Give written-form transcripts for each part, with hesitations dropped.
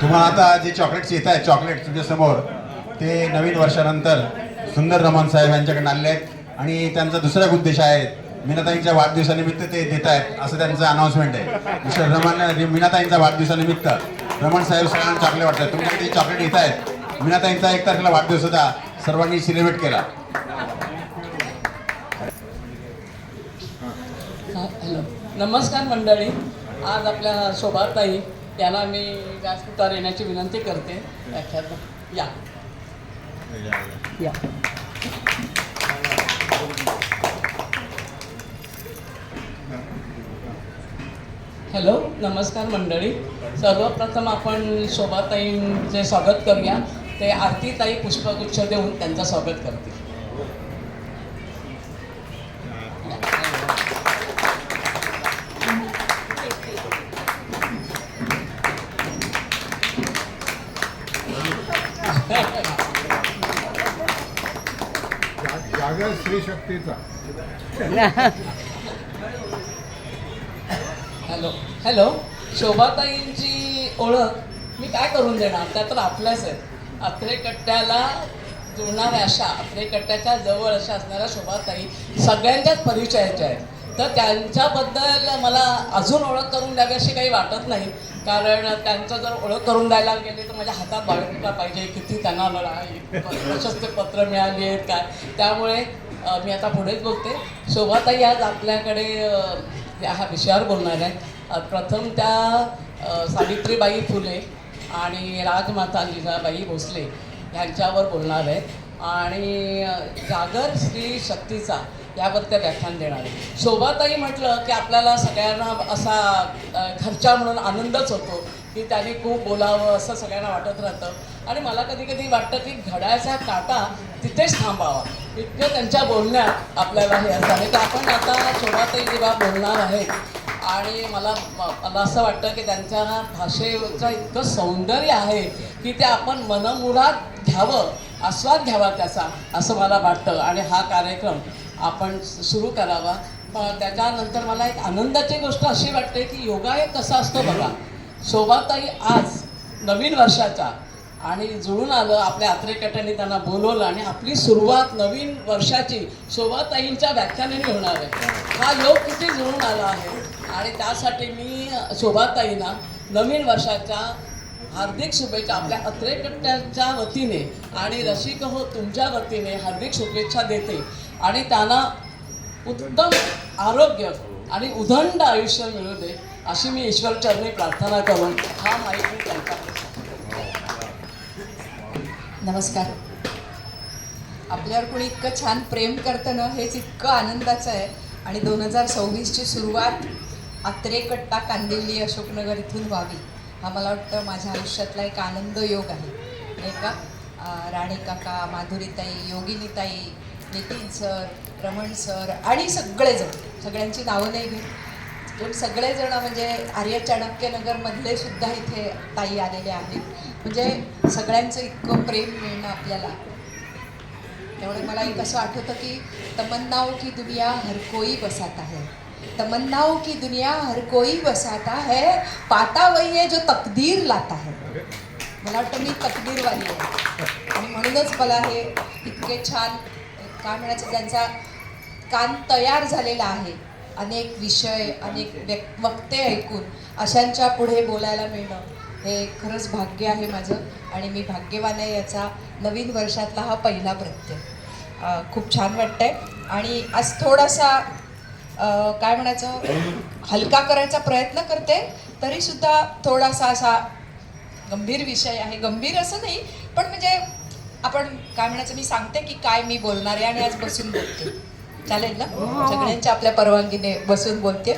तुम्हाला आता जे चॉकलेट्स येत आहेत, चॉकलेट तुमच्या समोर, ते नवीन वर्षानंतर सुंदर रमण साहेब यांच्याकडे आणले आहेत आणि त्यांचा दुसरा एक उद्देश आहे. मीनाताईंच्या वाढदिवसानिमित्त ते देत आहेत असं त्यांचं अनाउन्समेंट आहे. मिस्टर मीनाताईंचा वाढदिवसानिमित्त रमण साहेब सगळ्यांना चॉकलेट वाटतात. तुमच्याकडे चॉकलेट येत आहेत. मीनाताईंचा 1 तारखेला वाढदिवस होता, सर्वांनी सेलिब्रेट केला. हॅलो, नमस्कार मंडळी. आज आपल्या शोभाताई यांना मी व्यासपीठावर येण्याची विनंती करते. या या. हॅलो, नमस्कार मंडळी. सर्वप्रथम आपण शोभाताईंचे स्वागत करूया. ते आरतीताई पुष्पगुच्छ देऊन त्यांचं स्वागत करतील. जागर स्त्री शक्तीचा. हॅलो हॅलो, शोभाताईंची ओळख मी काय करून देणार, त्या तर आपल्याच आहेत. अत्रेकट्ट्याला जुळणाऱ्या अशा, अत्रेकट्ट्याच्या जवळ अशा असणाऱ्या शोभाताई सगळ्यांच्याच परिचयाच्या आहेत. तर त्यांच्याबद्दल मला अजून ओळख करून द्यावी अशी काही वाटत नाही, कारण त्यांचं जर ओळख करून द्यायला गेले तर माझ्या हातात बायोडेटा पाहिजे, किती त्यांना प्रशस्ती पत्र मिळाली आहेत काय. त्यामुळे मी आता पुढेच बोलते. शोभाताई आज आपल्याकडे ह्या विषयावर बोलणार आहेत. प्रथम त्या सावित्रीबाई फुले आणि राजमाता जिजाबाई भोसले यांच्यावर बोलणार आहेत आणि जागर स्त्री शक्तीचा यावर त्या व्याख्यान देणार आहे. शोभाताई म्हटलं की आपल्याला सगळ्यांना असा घरच्या म्हणून आनंदच होतो की त्यांनी खूप बोलावं असं सगळ्यांना वाटत राहतं. आणि मला कधी कधी वाटतं की घड्याळाचा काटा तिथेच थांबावा, इतकं त्यांच्या बोलण्यात आपल्याला हे असं आहे. तर आपण आता शोभाताई जेव्हा बोलणार आहेत आणि मला असं वाटतं की त्यांच्या भाषेचं इतकं सौंदर्य आहे की ते आपण मनमुराद घ्यावं, आस्वाद घ्यावा त्याचा, असं मला वाटतं. आणि हा कार्यक्रम आपण सुरू करावा. त्याच्यानंतर मला एक आनंदाची गोष्ट अशी वाटते की योगायोग कसा असतो बघा. शोभाताई आज नवीन वर्षाचा आणि जुळून आलं, आपल्या अत्रेकट्ट्याने त्यांना बोलवलं आणि आपली सुरुवात नवीन वर्षाची शोभाताईंच्या व्याख्यानाने होणार आहे. हा योग किती जुळून आला आहे आणि त्यासाठी मी शोभाताईंना नवीन वर्षाच्या हार्दिक शुभेच्छा आपल्या अत्रेकट्ट्याच्या वतीने आणि रसिक हो तुमच्या वतीने हार्दिक शुभेच्छा देते. आणि त्यांना उत्तम आरोग्य आणि उदंड आयुष्य मिळू दे अशी मी ईश्वरचरणी प्रार्थना करून हा माईक मी त्यांच्याकडे. नमस्कार. आपल्यावर कोणी इतकं छान प्रेम करतं ना, हेच इतकं आनंदाचं आहे. आणि 2026ची सुरुवात अत्रेकट्टा कांदिवली अशोकनगर इथून व्हावी हा मला वाटतं माझ्या आयुष्यातला एक आनंद योग आहे, नाही का. राणे काका, माधुरीताई, योगिनीताई, नितीन सर, रमण सर आणि सगळेजण, सगळ्यांची नावं नाही घेत पण सगळेजण, म्हणजे आर्य चाणक्यनगरमधले सुद्धा इथे ताई आलेले आहेत. म्हणजे सगळ्यांचं इतकं प्रेम मिळणं आपल्याला. त्यामुळे मला एक असं आठवतं की तमन्नाओं की दुनिया हर कोई बसाता है, तमन्नाओं की दुनिया हर कोई बसाता है, पाता वही है जो तकदीर लाता है. मला वाटतं मी तकदीरवाली आहे आणि म्हणूनच मला हे इतके छान काय म्हणायचं, ज्यांचा कान तयार झालेला आहे, अनेक विषय, अनेक वक्ते ऐकून अशांच्या पुढे बोलायला मिळणं हे खरंच भाग्य आहे माझं. आणि मी भाग्यवान आहे याचा नवीन वर्षातला हा पहिला प्रत्यय. खूप छान वाटतं आहे. आणि आज थोडासा काय म्हणायचं, हलका करायचा प्रयत्न करते, तरीसुद्धा थोडासा असा गंभीर विषय आहे. गंभीर असं नाही, पण म्हणजे आपण काय म्हणायचं, मी सांगते की काय मी बोलणार आहे आणि आज बसून बोलते, चालेल ना. सगळ्यांच्या आपल्या परवानगीने बसून बोलते.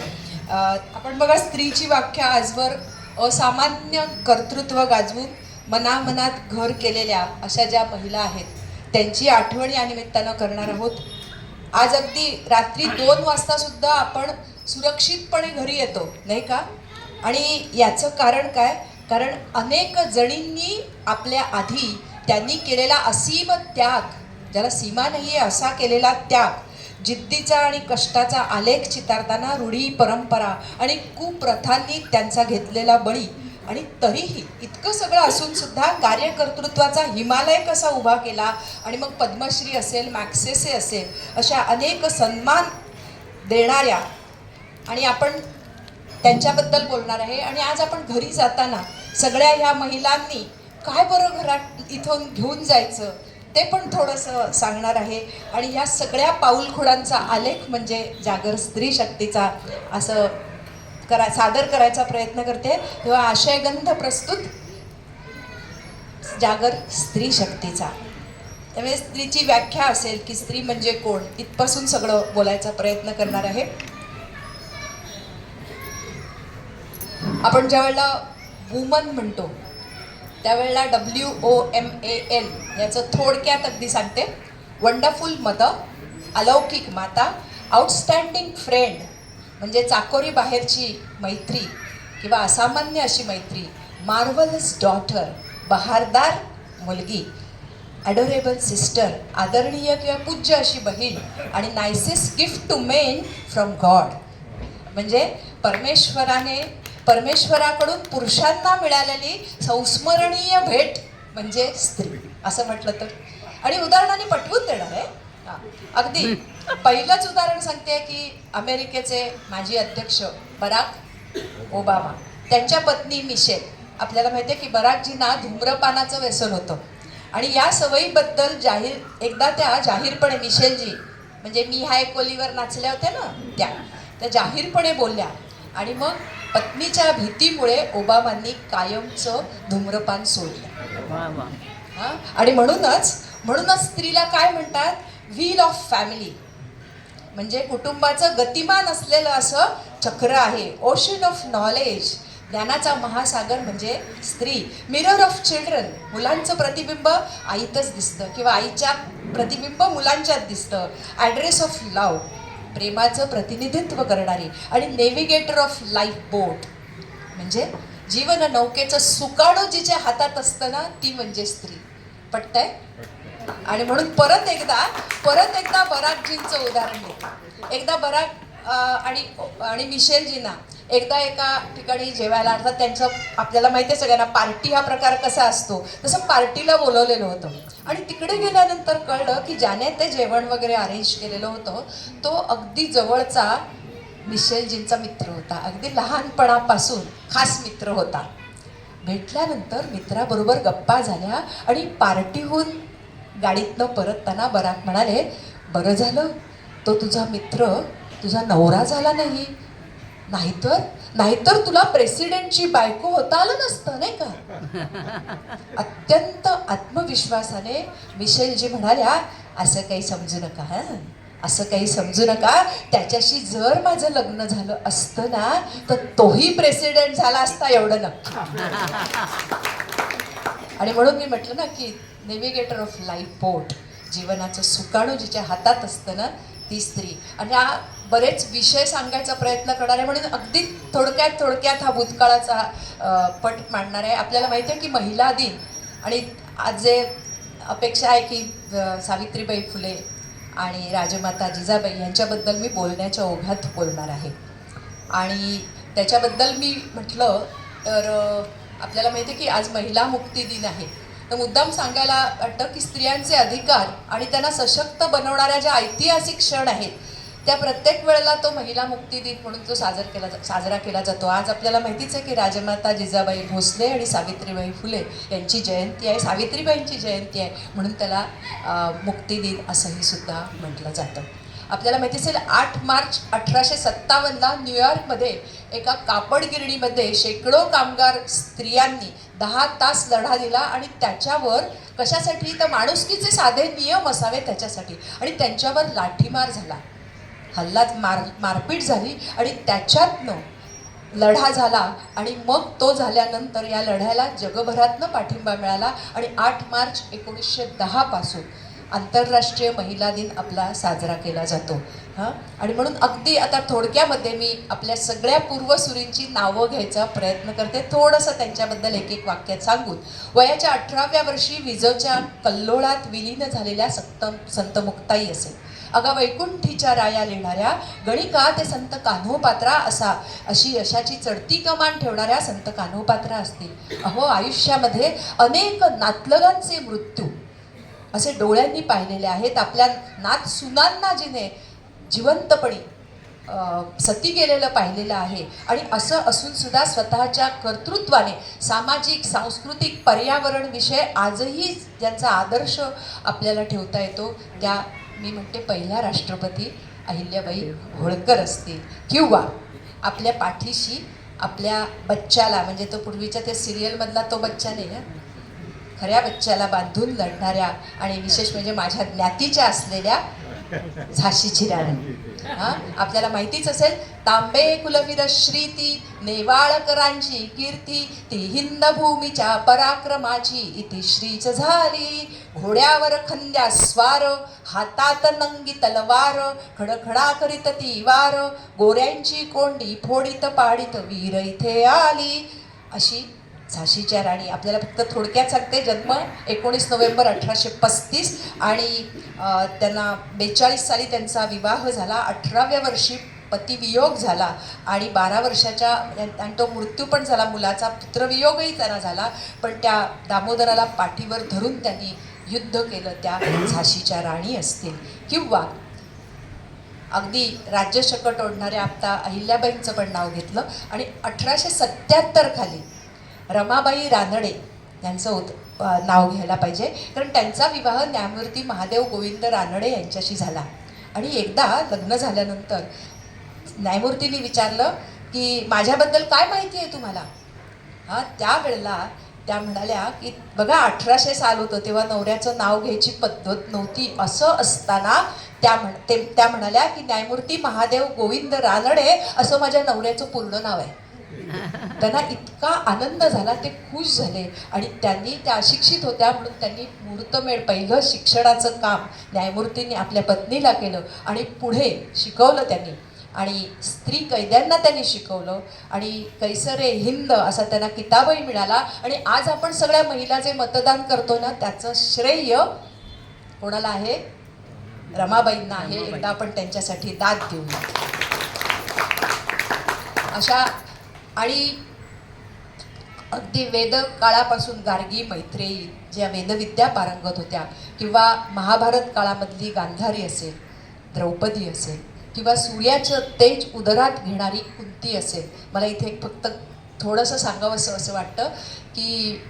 आपण बघा, स्त्रीची व्याख्या आजवर असामान्य कर्तृत्व गाजवून मनामनात घर केलेल्या अशा ज्या महिला आहेत त्यांची आठवण या निमित्तानं करणार आहोत. आज अगदी रात्री 2 वाजता सुद्धा आपण सुरक्षितपणे घरी येतो, नाही का. आणि याचं कारण काय, कारण अनेक जणींनी आपल्या आधी त्यांनी केलेला असीम त्याग, ज्याला सीमा नाही आहे असा केलेला त्याग, जिद्दीचा आणि कष्टाचा आलेख चितारताना रूढी, परंपरा आणि कुप्रथांनी त्यांचा घेतलेला बळी आणि तरीही इतकं सगळं असून सुद्धा कार्यकर्तृत्वाचा हिमालय कसा उभा केला आणि मग पद्मश्री असेल, मॅक्सेसे असेल, अशा अनेक सन्मान देणाऱ्या, आणि आपण त्यांच्याबद्दल बोलणार आहे. आणि आज आपण घरी जाताना सगळ्या ह्या महिलांनी काय बरं घरात इथून घेऊन जायचं ते पण थोडंसं सांगणार आहे. आणि ह्या सगळ्या पाऊलखुणांचा आलेख म्हणजे जागर स्त्री शक्तीचा असं सादर करायचा प्रयत्न करते. तेव्हा आशयगंध प्रस्तुत जागर स्त्री शक्तीचा. त्यामुळे स्त्रीची व्याख्या असेल की स्त्री म्हणजे कोण, इथपासून सगळं बोलायचा प्रयत्न करणार आहे. आपण ज्या वेळेला वुमन म्हणतो त्यावेळेला WOMAN याचं थोडक्यात अगदी सांगते. वंडरफुल मदर, अलौकिक माता, आउटस्टँडिंग फ्रेंड म्हणजे चाकोरी बाहेरची मैत्री किंवा असामान्य अशी मैत्री, मार्वलस डॉटर बहारदार मुलगी, ॲडोरेबल सिस्टर आदरणीय किंवा पूज्य अशी बहीण, आणि nicest gift to men from god म्हणजे परमेश्वराकडून पुरुषांना मिळालेली संस्मरणीय भेट म्हणजे स्त्री असं म्हटलं तर. आणि उदाहरणाने पटवून देणार आहे. अगदी पहिलंच उदाहरण सांगते की अमेरिकेचे माजी अध्यक्ष बराक ओबामा, त्यांच्या पत्नी मिशेल. आपल्याला माहिती आहे की बराकजींना धूम्रपानाचं व्यसन होतं आणि या सवयीबद्दल एकदा त्या जाहीरपणे, मिशेलजी म्हणजे मी हाय कोलीवर नाचल्या होत्या ना, त्या जाहीरपणे बोलल्या. आणि मग पत्नीच्या भीतीमुळे ओबामांनी कायमचं धूम्रपान सोडलं. आणि म्हणूनच स्त्रीला काय म्हणतात, व्हील ऑफ फॅमिली म्हणजे कुटुंबाचं गतिमान असलेलं असं चक्र आहे. ओशन ऑफ नॉलेज, ज्ञानाचा महासागर म्हणजे स्त्री. मिरर ऑफ चिल्ड्रन, मुलांचं प्रतिबिंब आईतच दिसतं किंवा आईच्या प्रतिबिंब मुलांच्यात दिसतं. ॲड्रेस ऑफ लव्ह, प्रेमाचं प्रतिनिधित्व करणारी. आणि नेव्हिगेटर ऑफ लाईफ बोट म्हणजे जीवन नौकेचं सुकाणू जिच्या हातात असतं ना, ती म्हणजे स्त्री. पटतंय? आणि म्हणून परत एकदा बराकजींचं उदाहरण देते. एकदा बराक आणि मिशेलजींना एकदा एका ठिकाणी जेवायला, अर्थात त्यांचं आपल्याला माहिती आहे सगळ्यांना पार्टी हा प्रकार कसा असतो, तसं पार्टीला बोलवलेलं होतं. आणि तिकडे गेल्यानंतर कळलं की ज्याने ते जेवण वगैरे अरेंज केलेलं होतं तो अगदी जवळचा मिशेलजींचा मित्र होता. अगदी लहानपणापासून खास मित्र होता. भेटल्यानंतर मित्राबरोबर गप्पा झाल्या आणि पार्टीहून गाडीतनं परतताना बराक म्हणाले, बरं झालं तो तुझा मित्र तुझा नवरा झाला नाही, नाहीतर तुला प्रेसिडेंटची बायको होता आलं नसतं नाही का. अत्यंत आत्मविश्वासाने मिशेलजी म्हणाल्या, असं काही समजू नका, असं काही समजू नका. त्याच्याशी जर माझं लग्न झालं असतं ना तर तोही प्रेसिडेंट झाला असता, एवढं नक्की. आणि म्हणून मी म्हटलं ना की नेव्हिगेटर ऑफ लाईफ बोट, जीवनाचं सुकाणू जिच्या हातात असतं ना ती स्त्री. आणि हा बरेच विषय सांगायचा प्रयत्न करणार आहे म्हणून अगदी थोडक्यात हा भूतकाळाचा पट मांडणार आहे. आपल्याला माहिती आहे की महिला दिन, आणि आज जे अपेक्षा आहे की सावित्रीबाई फुले आणि राजमाता जिजाबाई यांच्याबद्दल मी बोलण्याच्या ओघात बोलणार आहे. आणि त्याच्याबद्दल मी म्हटलं तर आपल्याला माहिती आहे की आज महिला मुक्ती दिन आहे. तर मुद्दाम सांगायला वाटतं की स्त्रियांचे अधिकार आणि त्यांना सशक्त बनवणाऱ्या ज्या ऐतिहासिक क्षण आहेत त्या प्रत्येक वेळेला तो महिला मुक्ती दिन म्हणून तो साजरा केला जातो. आज आपल्याला माहितीच आहे की राजमाता जिजाबाई भोसले आणि सावित्रीबाई फुले यांची जयंती आहे, सावित्रीबाईंची जयंती आहे म्हणून त्याला मुक्ती दिन असंही सुद्धा म्हटलं जातं. आपल्याला माहिती असेल 8 मार्च 1857ला न्यूयॉर्कमध्ये एका कापड गिरणीमध्ये शेकडो कामगार स्त्रियांनी 10 तास लढा दिला. आणि त्याच्यावर कशासाठी तर माणुसकीचे साधे नियम असावे त्याच्यासाठी. आणि त्यांच्यावर लाठीमार झाला, मारपीट झाली आणि त्याच्यातनं लढा झाला. आणि मग तो झाल्यानंतर या लढ्याला जगभरातनं पाठिंबा मिळाला. आणि 8 मार्च 1910 पासून आंतरराष्ट्रीय महिला दिन आपला साजरा केला जातो. आणि म्हणून अगदी आता थोडक्यामध्ये मी आपल्या सगळ्या पूर्वसुरींची नावं घ्यायचा प्रयत्न करते, थोडंसं त्यांच्याबद्दल एक वाक्यात सांगून. वयाच्या 18व्या वर्षी विजोच्या कल्लोळात विलीन झालेल्या संत मुक्ताई असेल, अगा वैकुंठीच्या राया लिहिणाऱ्या, गणिका ते संत कान्होपात्रा अशी यशाची चढती कमान ठेवणाऱ्या संत कान्होपात्रा असतील. अहो, आयुष्यामध्ये अनेक नातलगांचे मृत्यू असे डोळ्यांनी पाहिलेले आहेत. आपल्या नात सुनांना जिने जिवंतपणी सती गेलेलं पाहिलेलं आहे. आणि असं असून सुद्धा स्वतःच्या कर्तृत्वाने सामाजिक, सांस्कृतिक, पर्यावरण विषय आजही ज्यांचा आदर्श आपल्याला ठेवता येतो त्या मी म्हणते पहिल्या राष्ट्रपती अहिल्याबाई होळकर असतील, किंवा आपल्या पाठीशी आपल्या बच्च्याला, म्हणजे तो पूर्वीच्या त्या सिरियलमधला तो बच्चा नाही ना, खऱ्या बच्च्याला बांधून लढणाऱ्या आणि विशेष म्हणजे माझ्या ज्ञातीच्या असलेल्या झाशीची राणी. आपल्याला माहितीच असेल, तांबे कुलवीर श्रीती नेवाळकरांची कीर्ती, ती हिंद भूमीच्या पराक्रमाची इतिश्रीच झाली. घोड्यावर खंद्या स्वार, हातात नंगी तलवार, खडखडा करीत ती वार, गोऱ्यांची कोंडी फोडीत पाडीत वीर इथे आली. अशी झाशीच्या राणी. आपल्याला फक्त थोडक्यात सांगते, जन्म 19 नोव्हेंबर 1835 आणि त्यांना 42 साली त्यांचा विवाह झाला. 18व्या वर्षी पतिवियोग झाला आणि 12 वर्षाच्या आणि तो मृत्यू पण झाला मुलाचा. पुत्रवियोगही त्यांना झाला, पण त्या दामोदराला पाठीवर धरून त्यांनी युद्ध केलं. त्या झाशीच्या राणी असतील, किंवा अगदी राज्यशकट ओढणाऱ्या आता अहिल्याबाईंचं पण नाव घेतलं. आणि 1877 खाली रमाबाई रानडे यांचं नाव घ्यायला पाहिजे, कारण त्यांचा विवाह न्यायमूर्ती महादेव गोविंद रानडे यांच्याशी झाला. आणि एकदा लग्न झाल्यानंतर न्यायमूर्तींनी विचारलं की माझ्याबद्दल काय माहिती आहे तुम्हाला. त्यावेळेला त्या म्हणाल्या की बघा 1800 साल होतं तेव्हा नवऱ्याचं नाव घ्यायची पद्धत नव्हती. असं असताना त्या म्हणाल्या की न्यायमूर्ती महादेव गोविंद रानडे असं माझ्या नवऱ्याचं पूर्ण नाव आहे. त्यांना इतका आनंद झाला, ते खुश झाले. आणि त्यांनी, त्या अशिक्षित होत्या म्हणून त्यांनी मुहूर्तमेढ, पहिलं शिक्षणाचं काम न्यायमूर्तींनी आपल्या पत्नीला केलं आणि पुढे शिकवलं त्यांनी. आणि स्त्री कैद्यांना त्यांनी शिकवलं आणि कैसरे हिंद असा त्यांना किताबही मिळाला. आणि आज आपण सगळ्या महिला जे मतदान करतो ना, त्याचं श्रेय कोणाला आहे? रमाबाईंना आहे. एकदा आपण त्यांच्यासाठी दाद देऊया. अशा आणि अगदी वेद काळापासून गार्गी, मैत्रेयी ज्या वेदविद्या पारंगत होत्या, किंवा महाभारत काळामधली गांधारी असेल, द्रौपदी असेल, किंवा सूर्याचं तेज उदरात घेणारी कुंती असेल. मला इथे फक्त थोडंसं सांगावंसं असं वाटतं की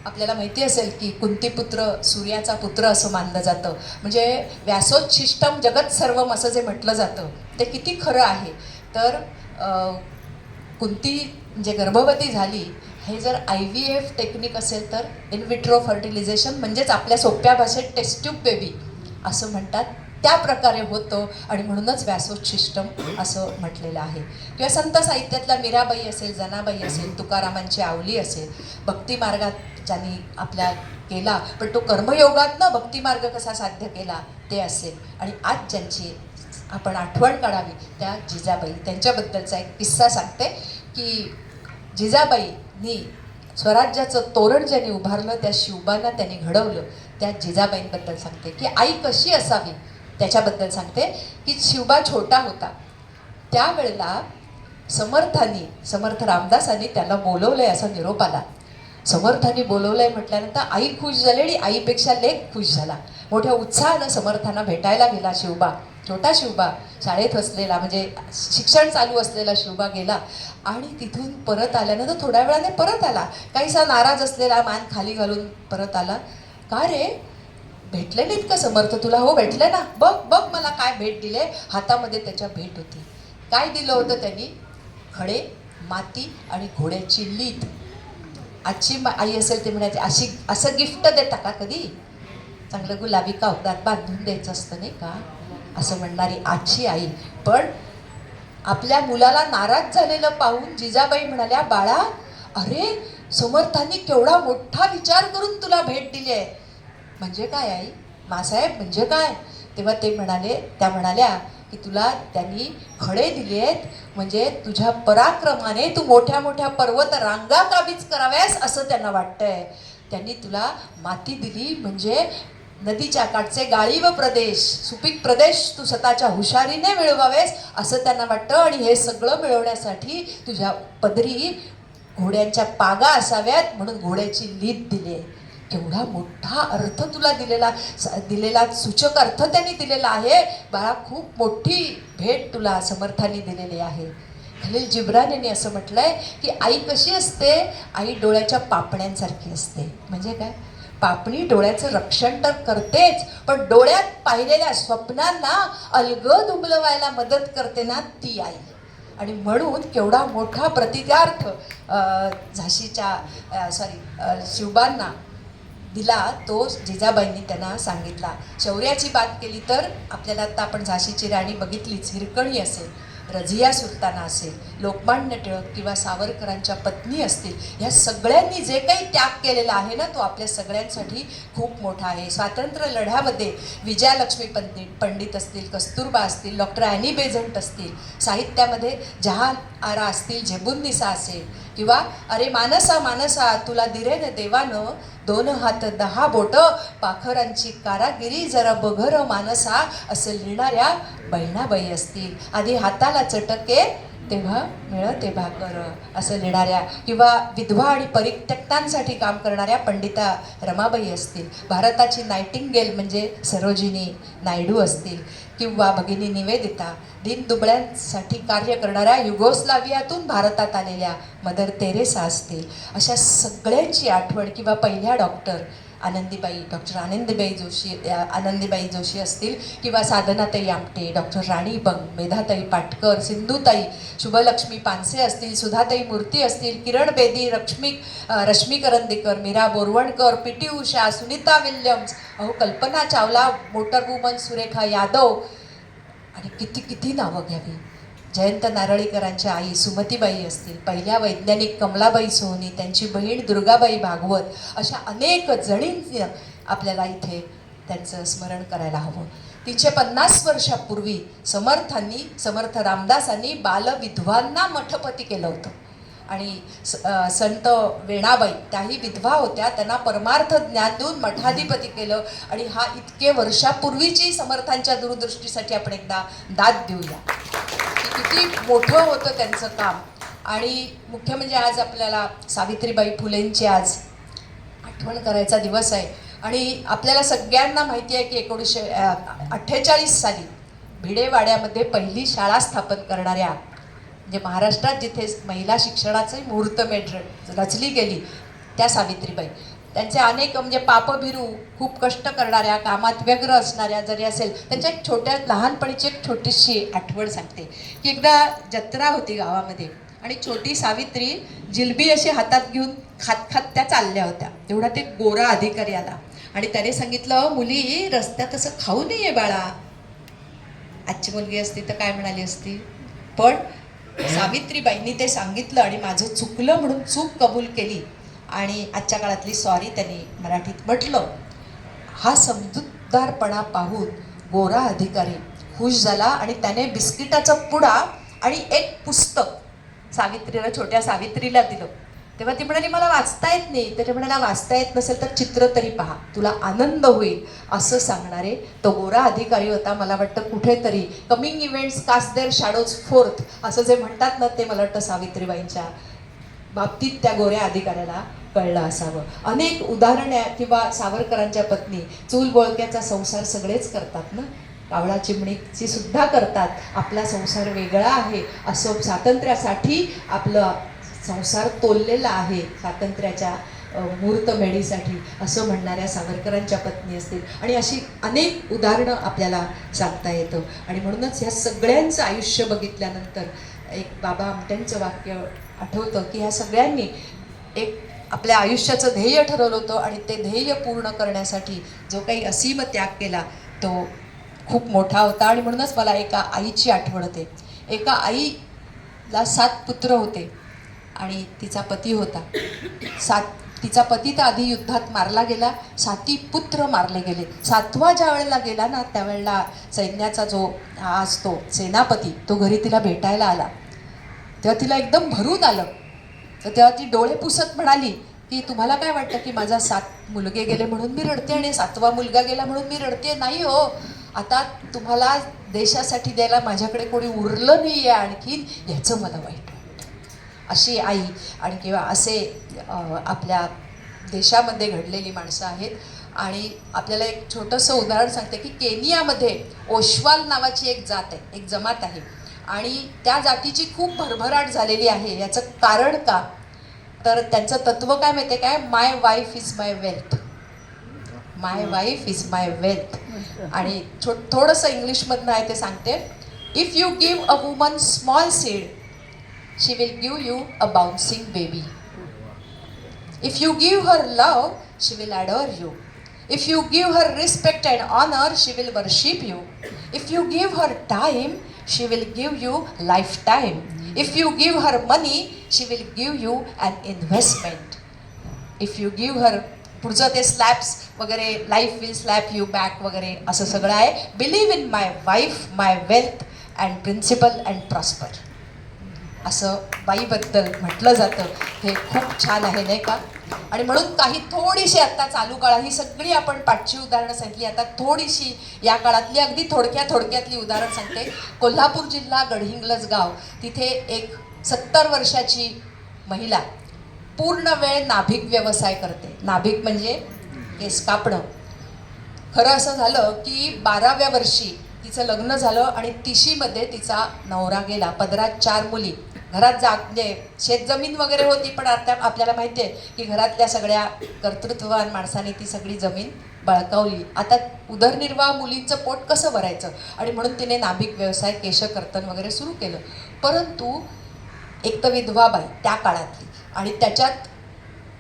आपल्याला माहिती असेल की कुंतीपुत्र सूर्याचा पुत्र असं मानलं जातं. म्हणजे व्यासोच्छिष्टम जगत सर्वम असं जे म्हटलं जातं ते किती खरं आहे. तर कुंती म्हणजे गर्भवती झाली, हे जर IVF टेक्निक असेल तर इन विट्रो फर्टिलायझेशन, म्हणजेच आपल्या सोप्या भाषेत टेस्ट ट्यूब बेबी असं म्हणतात, त्या प्रकारे होतं. आणि म्हणूनच व्यासोच्छिष्टम असं म्हटलेलं आहे. किंवा संत साहित्यातला मीराबाई असेल, जनाबाई असेल, तुकारामांची आवली असेल, भक्तिमार्गात ज्यांनी आपल्या केला, पण तो कर्मयोगातनं भक्तिमार्ग कसा साध्य केला ते असेल. आणि आज ज्यांची आपण आठवण काढावी त्या जिजाबाई. त्यांच्याबद्दलचा एक किस्सा सांगते की जिजाबाईंनी स्वराज्याचं तोरण ज्यांनी उभारलं, त्या शिवबांना त्यांनी घडवलं, त्या जिजाबाईंबद्दल सांगते. की आई कशी असावी त्याच्याबद्दल सांगते. की शिवबा छोटा होता त्यावेळेला समर्थ रामदासांनी त्याला बोलवलंय असा निरोप आला. समर्थांनी बोलवलंय म्हटल्यानंतर आई खुश झाली आणि आईपेक्षा लेक खुश झाला. मोठ्या उत्साहानं समर्थांना भेटायला गेला शिवबा. छोटा शिवबा, शाळेत असलेला, म्हणजे शिक्षण चालू असलेला शिवबा गेला. आणि तिथून परत आल्यानंतर थोड्या वेळाने परत आला, काहीसा नाराज असलेला, मान खाली घालून परत आला. का रे, भेटले नाहीत का समर्थ तुला? हो भेटले ना, बघ बघ मला काय भेट दिले. हातामध्ये त्याच्या भेट होती. काय दिलं होतं त्यांनी? खडे, माती आणि घोड्याची लीद. आजची आई असेल ते म्हणायचे असं गिफ्ट देता का कधी? चांगलं गुलाबी कागदात बांधून द्यायचं असतं नाही का, असं म्हणणारी आजची आई. पण आपल्या मुलाला नाराज झालेलं पाहून जिजाबाई म्हणाल्या, बाळा अरे समर्थांनी केवढा मोठा विचार करून तुला भेट दिली आहे. म्हणजे काय आई? मासाहेब म्हणजे काय? तेव्हा त्या म्हणाल्या की तुला त्यांनी खडे दिले आहेत म्हणजे तुझ्या पराक्रमाने तू मोठ्या मोठ्या पर्वत रांगा काबीज कराव्यास असं त्यांना वाटतंय. त्यांनी तुला माती दिली म्हणजे नदीच्या काठचे गाळीव प्रदेश, सुपीक प्रदेश तू स्वतःच्या हुशारीने मिळवावेस असं त्यांना वाटतं. आणि हे सगळं मिळवण्यासाठी तुझ्या पदरी घोड्यांच्या पागा असाव्यात म्हणून घोड्याची लीद दिली आहे. केवढा मोठा अर्थ तुला दिलेला सूचक अर्थ त्यांनी दिलेला आहे. बाळा, खूप मोठी भेट तुला समर्थांनी दिलेली आहे. खलील जिब्रान यांनी असं म्हटलंय की आई कशी असते, आई डोळ्याच्या पापण्यांसारखी असते. म्हणजे काय, पापणी डोळ्याचं रक्षण तर करतेच, पण डोळ्यात पाहिलेल्या स्वप्नांना अलगद उमलवायला मदत करते ना, ती आई. आणि म्हणून केवढा मोठा प्रतिकार्थ शिवबांना दिला तो जिजाबाईंनी त्यांना सांगितला. शौर्याची बात केली तर आपल्याला आता आपण झाशीची राणी बघितलीच, हिरकणी असेल, रझिया सुलताना असेल, लोकमान्य टिळक किंवा सावरकरांच्या पत्नी असतील, ह्या सगळ्यांनी जे काही त्याग केलेला आहे ना, तो आपल्या सगळ्यांसाठी खूप मोठा आहे. स्वातंत्र्य लढ्यामध्ये विजयालक्ष्मी पंडित असतील, कस्तुरबा असतील, डॉक्टर ॲनी बेझंट असतील, साहित्यामध्ये जहान आरा असतील, झेबुन्निसा असेल, किंवा अरे मानसा मानसा तुला दिरे न देवानं 2 हात 10 बोटं, पाखरांची कारागिरी जरा बघर मानसा असं लिहिणाऱ्या बहिणाबाई असतील. आधी हाताला चटके तेव्हा मिळते भाकर असं लिहिणाऱ्या, किंवा विधवा आणि परित्यक्तांसाठी काम करणाऱ्या पंडिता रमाबाई असतील. भारताची नायटिंगेल म्हणजे सरोजिनी नायडू असतील, किंवा भगिनी निवेदिता. दीनदुबळ्यांसाठी कार्य करणाऱ्या युगोस्लावियातून भारतात आलेल्या मदर तेरेसा असतील. अशा सगळ्यांची आठवण, किंवा पहिल्या डॉक्टर आनंदीबाई जोशी असतील, किंवा साधनाताई आमटे, डॉक्टर राणी बंग, मेधाताई पाटकर, सिंधुताई, शुभलक्ष्मी पानसे असतील, सुधाताई मूर्ती असतील, Kiran Bedi, Rashmi Karandikar, Mira Borwankar, PT. Usha, Sunita Williams, Kalpana Chawla, motor woman Surekha Yadav, आणि किती किती नावं घ्यावी. जयंत नारळीकरांच्या आई सुमतीबाई असतील, पहिल्या वैज्ञानिक कमलाबाई सोहनी, त्यांची बहीण दुर्गाबाई भागवत, अशा अनेक जणींनी आपल्याला इथे त्यांचं स्मरण करायला हवं. 350 वर्षापूर्वी समर्थ रामदासांनी बालविधवांना मठपती केलं होतं. आणि संत वेणाबाई त्याही विधवा होत्या, त्यांना परमार्थ ज्ञान देऊन मठाधिपती केलं. आणि हा इतके वर्षापूर्वीची समर्थांच्या दूरदृष्टीसाठी आपण एकदा दाद देऊया. किती मोठं होतं त्यांचं काम. आणि मुख्य म्हणजे आज आपल्याला सावित्रीबाई फुलेंची आज आठवण करायचा दिवस आहे. आणि आपल्याला सगळ्यांना माहिती आहे की 1948 साली भिडेवाड्यामध्ये पहिली शाळा स्थापन करणाऱ्या, म्हणजे महाराष्ट्रात जिथे महिला शिक्षणाची मुहूर्तमेढ रचली गेली, त्या सावित्रीबाई. त्यांचे अनेक म्हणजे पापभिरू, खूप कष्ट करणाऱ्या, कामात व्यग्र असणाऱ्या जरी असेल, त्यांच्या एक लहानपणीची एक छोटीशी आठवण सांगते की एकदा जत्रा होती गावामध्ये, आणि छोटी सावित्री जिलबी अशी हातात घेऊन खात खात त्या चालल्या होत्या. तेवढा ते गोरा अधिकारी आला आणि त्याने सांगितलं, मुली रस्त्यात असं खाऊ नये बाळा. आजची मुलगी असती तर काय म्हणाली असती, पण सावित्रीबाईंनी ते सांगितलं आणि माझं चुकलं म्हणून चूक कबूल केली. आणि आजच्या काळातली सॉरी त्यांनी मराठीत म्हटलं. हा समजूतदारपणा पाहून गोरा अधिकारी खुश झाला आणि त्याने बिस्किटाचा पुडा आणि एक पुस्तक छोट्या सावित्रीला दिलं. तेव्हा ती म्हणाली, मला वाचता येत नाही. त्याच्या म्हणाला, वाचता येत नसेल तर चित्र तरी पहा, तुला आनंद होईल असं सांगणारे तो गोरा अधिकारी होता. मला वाटतं कुठेतरी coming events cast their shadows forth असं जे म्हणतात ना, ते मला वाटतं सावित्रीबाईंच्या बाबतीत त्या गोऱ्या अधिकाऱ्याला कळलं असावं. अनेक उदाहरणे, किंवा सावरकरांच्या पत्नी, चूल बोळक्याचा संसार सगळेच करतात ना, कावळा चिमणीची सुद्धा करतात. आपला संसार वेगळा आहे असं स्वातंत्र्यासाठी आपलं संसार तोललेला आहे, स्वातंत्र्याच्या मुहूर्तमेढीसाठी असं म्हणणाऱ्या सावरकरांच्या पत्नी असतील. आणि अशी अनेक उदाहरणं आपल्याला सांगता येतं. आणि म्हणूनच ह्या सगळ्यांचं आयुष्य बघितल्यानंतर एक बाबा आमट्यांचं वाक्य आठवतं की ह्या सगळ्यांनी एक आपल्या आयुष्याचं ध्येय ठरवलं होतं, आणि ते ध्येय पूर्ण करण्यासाठी जो काही असीम त्याग केला तो खूप मोठा होता. आणि म्हणूनच मला एका आईची आठवण होते. एका आईला 7 पुत्र होते आणि तिचा पती होता. तिचा पती तर आधी युद्धात मारला गेला, 7 पुत्र मारले गेले. 7वा ज्या वेळेला गेला ना, त्यावेळेला सैन्याचा जो असतो सेनापती, तो घरी तिला भेटायला आला. तेव्हा तिला एकदम भरून आलं. तर तेव्हा ती डोळे पुसत म्हणाली की तुम्हाला काय वाटतं की माझा 7 मुलगे गेले म्हणून मी रडते आणि 7वा मुलगा गेला म्हणून मी रडते? नाही हो, आता तुम्हाला देशासाठी द्यायला माझ्याकडे कोणी उरलं नाही आहे आणखीन, याचं मला वाईट वाटतं. अशी आई आणि किंवा असे आपल्या देशामध्ये घडलेली माणसं आहेत. आणि आपल्याला एक छोटंसं उदाहरण सांगते की केनियामध्ये ओशवाल नावाची एक जात आहे, एक जमात आहे आणि त्या जातीची खूप भरभराट झालेली आहे. याचं कारण का, तर त्यांचं तत्त्व काय माहिती आहे काय, my wife is my wealth, my wife is my wealth. आणि थोडंसं इंग्लिशमधनं आहे ते सांगते. If you give a woman small seed she will give you a bouncing baby. If you give her love she will adore you. If you give her respect and honor, she will worship you. If you give her time, she will give you lifetime. If you give her money, she will give you an investment. If you give her पुढचं ते slaps वगैरे, life will slap you back वगैरे असं सगळं आहे. Believe in my wife, my wealth and principal and prosper असं बाईबद्दल म्हटलं जातं. हे खूप छान आहे नाही का. आणि म्हणून काही थोडीशी आता चालू काळात, ही सगळी आपण पाठची उदाहरणं सांगितली, आता थोडीशी या काळातली अगदी थोडक्यातली उदाहरण सांगते. कोल्हापूर जिल्हा गडहिंग्लज गाव, तिथे एक 70 वर्षाची महिला पूर्ण वेळ नाभिक व्यवसाय करते. नाभिक म्हणजे केस कापणं. खरं असं झालं की 12व्या वर्षी तिचं लग्न झालं आणि 30मध्ये तिचा नवरा गेला. पदरात 4 मुली, घरात म्हणजे शेतजमीन वगैरे होती, पण आता आपल्याला माहिती आहे की घरातल्या सगळ्या कर्तृत्ववान माणसांनी ती सगळी जमीन बळकावली. आता उदरनिर्वाह, मुलींचं पोट कसं भरायचं, आणि म्हणून तिने नाभिक व्यवसाय, केशकर्तन वगैरे सुरू केलं. परंतु एक तर विधवा बाई त्या काळातली, आणि त्याच्यात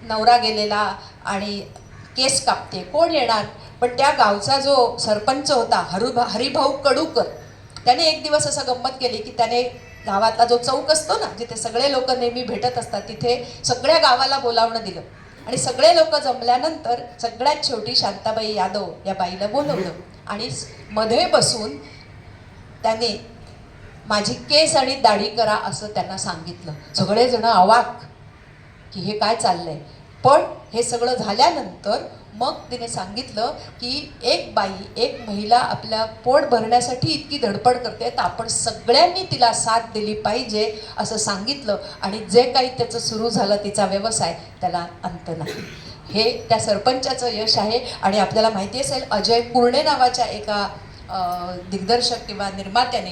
नवरा गेलेला आणि केस कापते, कोण येणार. पण त्या गावचा जो सरपंच होता हरिभाऊ कडूकर, त्याने एक दिवस असं गंमत केली की त्याने गावातला जो चौक असतो ना, जिथे सगळे लोक नेहमी भेटत असतात, तिथे सगळ्या गावाला बोलावणं दिलं. आणि सगळे लोक जमल्यानंतर सगळ्यात शेवटी शांताबाई यादव या बाईला बोलवलं आणि मध्ये बसून त्याने माझी केस आणि दाढी करा असं त्यांना सांगितलं. सगळेजण अवाक की हे काय चाललंय. पण हे सगळं झाल्यानंतर मग तिने सांगितलं की एक बाई, एक महिला आपल्या पोट भरण्यासाठी इतकी धडपड करते, तर आपण सगळ्यांनी तिला साथ दिली पाहिजे असं सांगितलं. आणि जे काही त्याचं सुरू झालं तिचा व्यवसाय, त्याला अंत नाही. हे त्या सरपंचाचं यश आहे. आणि आपल्याला माहिती असेल, अजय पूर्णे नावाच्या एका दिग्दर्शक किंवा निर्मात्याने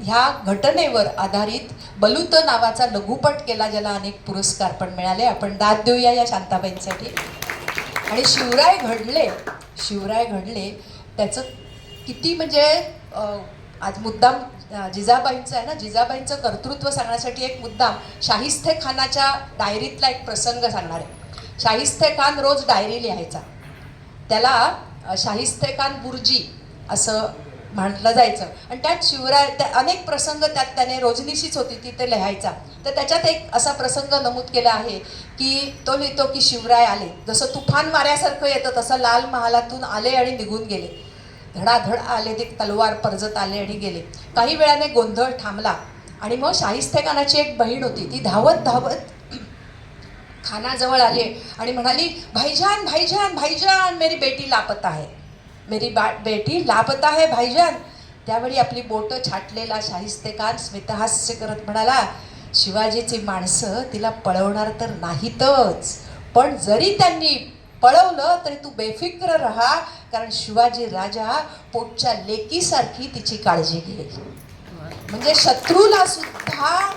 ह्या घटनेवर आधारित बलूत नावाचा लघुपट केला, ज्याला अनेक पुरस्कार पण मिळाले. आपण दाद देऊया या शांताबाईंसाठी. आणि शिवराय घडले त्याचं किती म्हणजे आज मुद्दाम जिजाबाईंचं आहे ना, जिजाबाईंचं कर्तृत्व सांगण्यासाठी एक मुद्दाम शाहिस्ते खानाच्या डायरीतला एक प्रसंग सांगणार आहे. शाहिस्ते खान रोज डायरी लिहायचा. त्याला शाहिस्ते खान बुर्जी असं म्हटलं जायचं. आणि त्यात शिवराय, त्या अनेक प्रसंग त्यात त्याने, रोजनिशीच होती ती, ते लिहायचा. तर त्याच्यात एक असा प्रसंग नमूद केला आहे की तो लिहितो की शिवराय आले, जसं तुफान वाऱ्यासारखं येतं तसं लाल महालातून आले आणि निघून गेले. धडाधड आले ते, तलवार परजत आले आणि गेले. काही वेळाने गोंधळ थांबला आणि मग शाहिस्ते खानाची एक बहीण होती, ती धावत धावत खानाजवळ आली आणि म्हणाली, भाईजान भाईजान भाईजान, मेरी बेटी लापता है, मेरी बेटी लापता है भाईजान. त्यावेळी आपली बोटं छाटलेला शाहिस्ते खान स्मितहास्य करत म्हणाला, शिवाजीची माणसं तिला पळवणार तर नाहीतच, पण जरी त्यांनी पळवलं तरी तू बेफिक्र राहा, कारण शिवाजी राजा पोटच्या लेकीसारखी तिची काळजी घेईल. म्हणजे शत्रूला सुद्धा,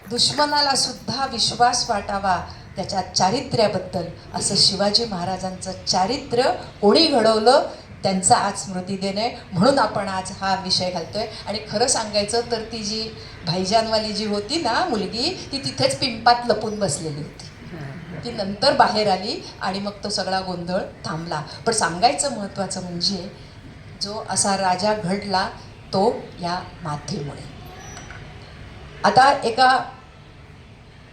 दुश्मनाला सुद्धा विश्वास वाटावा त्याच्या चारित्र्याबद्दल, असं शिवाजी महाराजांचं चारित्र्य कोणी घडवलं त्यांचा आज स्मृतिदिन आहे. म्हणून आपण आज हा विषय घालतोय. आणि खरं सांगायचं तर ती जी भाईजानवाली जी होती ना मुलगी, ती तिथेच पिंपात लपून बसलेली होती. ती नंतर बाहेर आली आणि मग तो सगळा गोंधळ थांबला. पण सांगायचं महत्त्वाचं म्हणजे जो असा राजा घडला तो या माथेमुळे. आता एका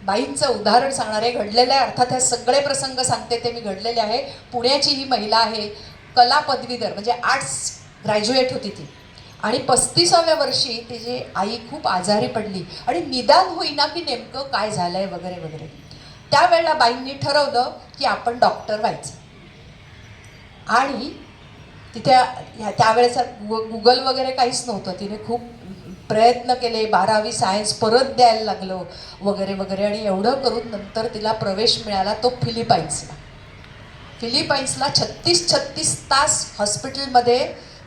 बाईंचं उदाहरण सांगणार आहे, घडलेलं आहे. अर्थात हे सगळे प्रसंग सांगते ते मी घडलेले आहे. पुण्याची ही महिला आहे, कला पदवीधर म्हणजे आर्ट्स ग्रॅज्युएट होती ती. आणि 35व्या वर्षी तिची आई खूप आजारी पडली आणि निदान होईना की नेमकं काय झालंय वगैरे वगैरे. त्यावेळेला बाईंनी ठरवलं की आपण डॉक्टर व्हायचं. आणि तिथे त्यावेळेस गुगल वगैरे काहीच नव्हतं. तिने खूप प्रयत्न केले, 12वी सायन्स परत द्यायला लागलं वगैरे वगैरे. आणि एवढं करून नंतर तिला प्रवेश मिळाला तो फिलिपाईन्सला. 36 तास हॉस्पिटलमध्ये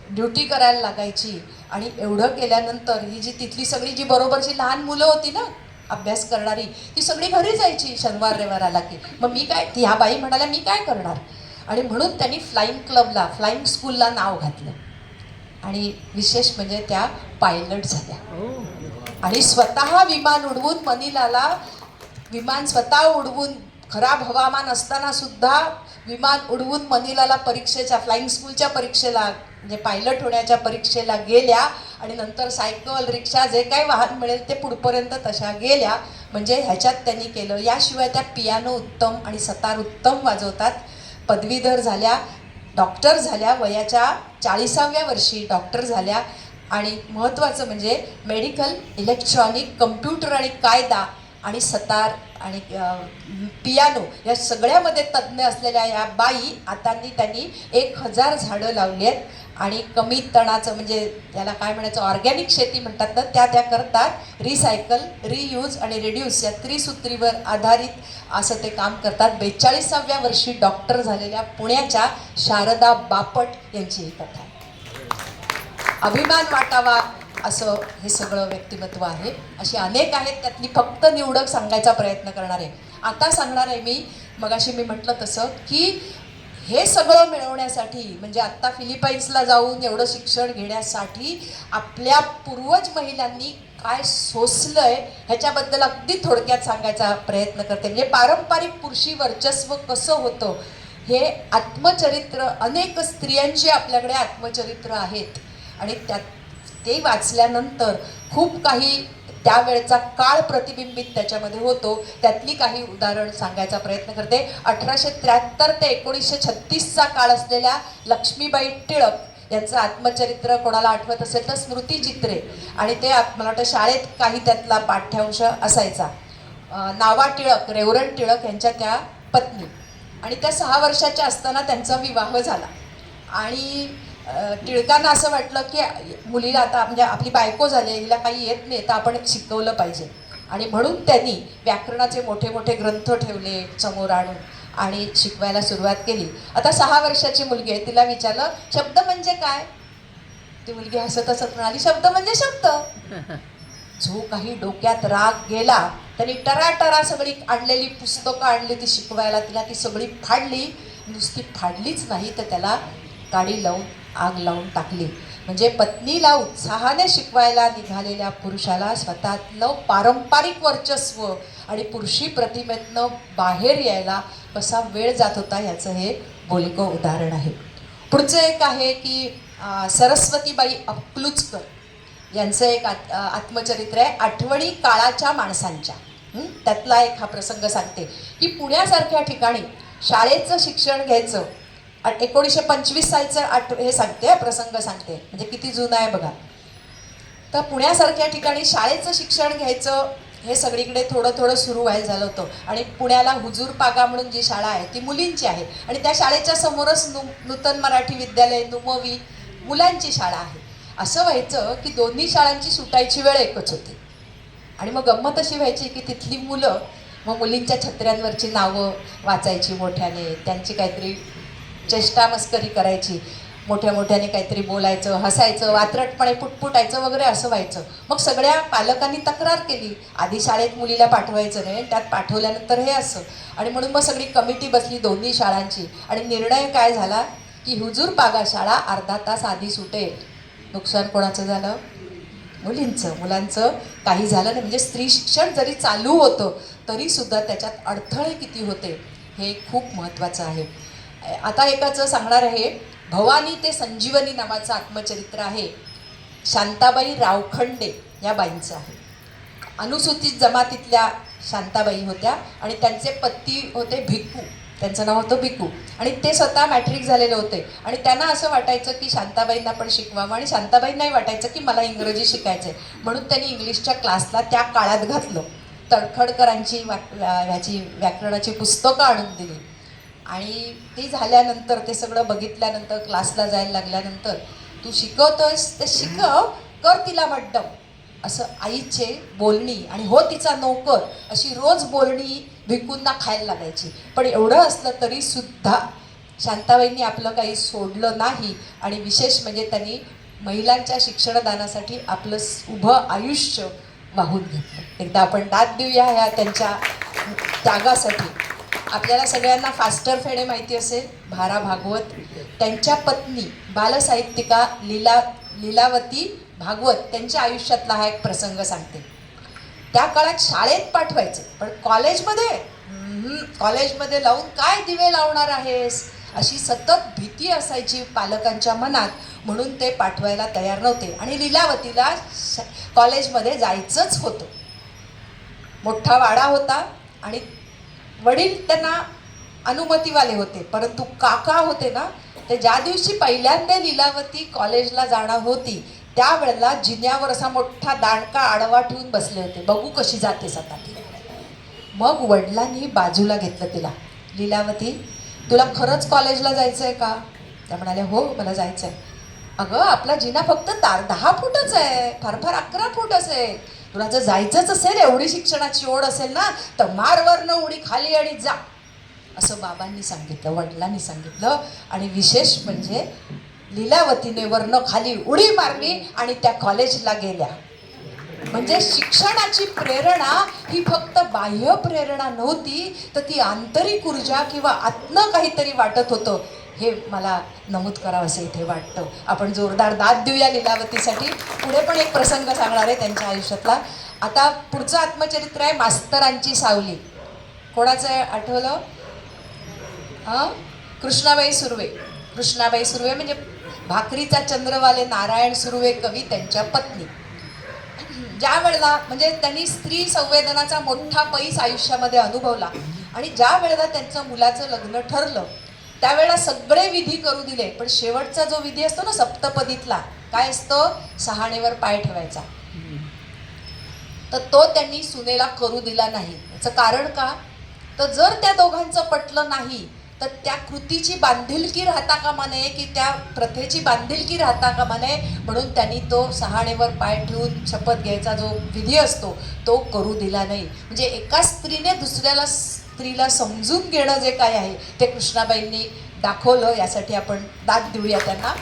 ड्युटी करायला लागायची. आणि एवढं केल्यानंतर ही जी तिथली सगळी जी बरोबरची लहान मुलं होती ना अभ्यास करणारी, ती सगळी घरी जायची शनिवार रविवार आला की. मग मी काय, ह्या बाई म्हणाल्या मी काय करणार. आणि म्हणून त्यांनी फ्लाईंग क्लबला, फ्लाईंग स्कूलला नाव घातलं. आणि विशेष म्हणजे त्या पायलट झाल्या. आणि स्वतः विमान उडवून मनिलाला, विमान स्वतः उडवून, खराब हवामान असताना सुद्धा विमान उडवून मनिलाला परीक्षेच्या, फ्लाईंग स्कूलच्या परीक्षेला, म्हणजे पायलट होण्याच्या परीक्षेला गेल्या. आणि नंतर सायकल, रिक्षा, जे काही वाहन मिळेल ते पुढपर्यंत तशा गेल्या. म्हणजे ह्याच्यात त्यांनी केलं. याशिवाय त्या पियानो उत्तम आणि सतार उत्तम वाजवतात. पदवीधर झाल्या, डॉक्टर झाल्या, वयाच्या 40व्या वर्षी डॉक्टर झाल्या. आणि महत्त्वाचं म्हणजे मेडिकल, इलेक्ट्रॉनिक, कम्प्युटर आणि कायदा आणि सतार आणि पियानो या सगळ्यामध्ये तज्ज्ञ असलेल्या या बाई आता त्यांनी 1000 झाडं लावली आहेत. आणि कमी तणाचं, म्हणजे याला काय म्हणायचं, ऑर्गॅनिक शेती म्हणतात ना, त्या करतात. रिसायकल, रियूज आणि रिड्यूस या त्रिसूत्रीवर आधारित असं ते काम करतात. 42व्या वर्षी डॉक्टर झालेल्या पुण्याच्या शारदा बापट यांची ही कथा आहे. अभिमान वाटावा असं हे सगळं व्यक्तिमत्व आहे. अशी अनेक आहेत, त्यातली फक्त निवडक सांगायचा प्रयत्न करणार आहे. आता सांगणार आहे मी, मगाशी मी म्हटलं तसं की हे सगळं मिळवण्यासाठी, म्हणजे आत्ता फिलिपाईन्सला जाऊन एवढं शिक्षण घेण्यासाठी आपल्या पूर्वज महिलांनी काय सोसलंय ह्याच्याबद्दल अगदी थोडक्यात सांगायचा प्रयत्न करते. म्हणजे पारंपरिक पुरुषी वर्चस्व कसं होतं हे आत्मचरित्र, अनेक स्त्रियांची आपल्याकडे आत्मचरित्र आहेत. आणि त्यात ते वाचल्यानंतर खूप काही त्यावेळचा काळ प्रतिबिंबित त्याच्यामध्ये होतो. त्यातली काही उदाहरण सांगायचा प्रयत्न करते. 1873 ते 1936चा काळ असलेल्या लक्ष्मीबाई टिळक यांचं आत्मचरित्र कोणाला आठवत असेल तर स्मृतिचित्रे. आणि ते मला वाटतं शाळेत काही त्यातला पाठ्यांश असायचा. नावा टिळक, रेवरंड टिळक यांच्या त्या पत्नी. आणि त्या 6 वर्षाच्या असताना त्यांचा विवाह झाला. आणि टिळकांना असं वाटलं की मुलीला आता, म्हणजे आपली बायको झाली, हिला काही येत नाही तर आपण शिकवलं पाहिजे. आणि म्हणून त्यांनी व्याकरणाचे मोठे मोठे ग्रंथ ठेवले समोर आणून आणि शिकवायला सुरुवात केली. आता 6 वर्षाची मुलगी आहे, तिला विचारलं शब्द म्हणजे काय. ती मुलगी हसत हसत म्हणाली शब्द म्हणजे शब्द. जो काही डोक्यात राग गेला त्यांनी टराटरा सगळी आणलेली पुस्तकं आणली ती शिकवायला. तिला ती सगळी फाडली. नुसती फाडलीच नाही तर त्याला काडी लावून आग लावून टाकली. म्हणजे पत्नीला उत्साहाने शिकवायला निघालेल्या पुरुषाला स्वतःतलं पारंपरिक वर्चस्व आणि पुरुषी प्रतिमेतनं बाहेर यायला कसा वेळ जात होता ह्याचं हे बोलकं उदाहरण आहे. पुढचं एक आहे की सरस्वतीबाई अकलूजकर यांचं एक आत्मचरित्र आहे, आठवणी काळाच्या माणसांच्या. त्यातला एक हा प्रसंग सांगते की पुण्यासारख्या ठिकाणी शाळेचं शिक्षण घ्यायचं. 1925 सालचं हे सांगते, प्रसंग सांगते, म्हणजे किती जुनं आहे बघा. तर पुण्यासारख्या ठिकाणी शाळेचं शिक्षण घ्यायचं हे सगळीकडे थोडं थोडं सुरू व्हायला झालं होतं. आणि पुण्याला हुजूर पागा म्हणून जी शाळा आहे ती मुलींची आहे. आणि त्या शाळेच्या समोरच नूतन मराठी विद्यालय, नुमवी, मुलांची शाळा आहे. असं व्हायचं की दोन्ही शाळांची सुटायची वेळ एकच होती. आणि मग गंमत अशी व्हायची की तिथली मुलं मग मुलींच्या छत्र्यांवरची नावं वाचायची मोठ्याने, त्यांची काहीतरी चेष्टा मस्करी करायची, मोठ्या मोठ्याने काहीतरी बोलायचं, हसायचं, वात्रटपणे पुटपुटायचं वगैरे असं व्हायचं. मग सगळ्या पालकांनी तक्रार केली, आधी शाळेत मुलीला पाठवायचं नाही, त्यात पाठवल्यानंतर हे असं. आणि म्हणून मग सगळी कमिटी बसली दोन्ही शाळांची. आणि निर्णय काय झाला की हुजूर पागा शाळा अर्धा तास आधी सुटेल. नुकसान कोणाचं झालं? मुलींचं. मुलांचं काही झालं नाही. म्हणजे स्त्री शिक्षण जरी चालू होतं तरीसुद्धा त्याच्यात अडथळे किती होते हे खूप महत्त्वाचं आहे. आता एकाचं सांगणार आहे, भवानी ते संजीवनी नावाचं आत्मचरित्र आहे. शांताबाई रावखंडे या बाईंचं आहे. अनुसूचित जमातीतल्या शांताबाई होत्या आणि त्यांचे पती होते भिक्खू. त्यांचं नाव होतं भिक्खू. आणि ते स्वतः मॅट्रिक झालेले होते. आणि त्यांना असं वाटायचं की शांताबाईंना पण शिकवावं. आणि शांताबाईंनाही वाटायचं की मला इंग्रजी शिकायचं आहे, म्हणून त्यांनी इंग्लिशच्या क्लासला त्या काळात घातलं. तळखडकरांची ह्याची व्याकरणाची पुस्तकं आणून दिली. आणि ती झाल्यानंतर ते सगळं बघितल्यानंतर क्लासला जायला लागल्यानंतर तू शिकवतोयस ते शिकव, कर तिला मड्डम, असं आईचे बोलणी आणि हो तिचा नोकर अशी रोज बोलणी भिकूंना खायला लागायची. पण एवढं असलं तरी सुद्धा शांताबाईंनी आपलं काही सोडलं नाही. आणि विशेष म्हणजे त्यांनी महिलांच्या शिक्षणदानासाठी आपलं उभं आयुष्य वाहून घेतलं. एकदा आपण दाद देऊया ह्या त्यांच्या त्यागासाठी. आपल्याला सगळ्यांना फास्टर फेणे माहिती असेल, भारा भागवत. त्यांच्या पत्नी बालसाहित्यिका लीलावती भागवत त्यांच्या आयुष्यातला हा एक प्रसंग सांगते. त्या काळात शाळेत पाठवायचे, पण कॉलेजमध्ये लावून काय दिवे लावणार आहेस अशी सतत भीती असायची पालकांच्या मनात, म्हणून ते पाठवायला तयार नव्हते. आणि लीलावतीला कॉलेजमध्ये जायचंच होतं. मोठा वाडा होता आणि वडील त्यांना अनुमतीवाले होते, परंतु काका होते ना, ते ज्या दिवशी पहिल्यांदा लीलावती कॉलेजला जाणार होती त्यावेळेला जिन्यावर असा मोठा दांडका आडवा ठेवून बसले होते, बघू कशी जातेस आता ती. मग वडिलांनी बाजूला घेतलं तिला, लीलावती तुला खरंच कॉलेजला जायचं आहे का? त्या म्हणाल्या हो मला जायचं आहे. अगं आपला जिना फक्त 10 फूटच आहे, फार फार 11 फूट असेल. तुला जर जायचंच असेल, एवढी शिक्षणाची ओढ असेल ना, तर मारवरनं उडी खाली आणि जा, असं बाबांनी सांगितलं, वडिलांनी सांगितलं. आणि विशेष म्हणजे लीलावतीने वरनं खाली उडी मारली आणि त्या कॉलेजला गेल्या. म्हणजे शिक्षणाची प्रेरणा ही फक्त बाह्य प्रेरणा नव्हती, तर ती आंतरिक ऊर्जा किंवा आतनं काहीतरी वाटत होतं, हे मला नमूद करावं असं इथे वाटतं. आपण जोरदार दाद देऊया लीलावतीसाठी. पुढे पण एक प्रसंग सांगणार आहे त्यांच्या आयुष्यातला. आता पुढचं आत्मचरित्र आहे मास्तरांची सावली. कोणाचं आहे आठवलं? कृष्णाबाई सुर्वे. कृष्णाबाई सुर्वे म्हणजे भाकरीचा चंद्रवाले नारायण सुर्वे कवी त्यांच्या पत्नी. ज्या वेळेला म्हणजे त्यांनी स्त्री संवेदनाचा मोठा पैस आयुष्यामध्ये अनुभवला आणि ज्या वेळेला त्यांचं मुलाचं लग्न ठरलं त्यावेळेला सगळे विधी करू दिले, पण शेवटचा जो विधी असतो ना सप्तपदीतला, काय असतो? सहाणेवर पाय ठेवायचा. तर तो त्यांनी सुनेला करू दिला नाही. याचं कारण का? तर जर त्या दोघांचं पटलं नाही तर त्या कृतीची बांधिलकी राहता कामा नये, की त्या प्रथेची बांधिलकी राहता कामा नये, म्हणून त्यांनी तो सहाणेवर पाय ठेवून शपथ घ्यायचा जो विधी असतो तो करू दिला नाही. म्हणजे एका स्त्रीने दुसऱ्याला स्त्रीला समजून घेणं जे काय आहे ते कृष्णाबाईंनी दाखवलं. यासाठी आपण दाद देऊया त्यांना.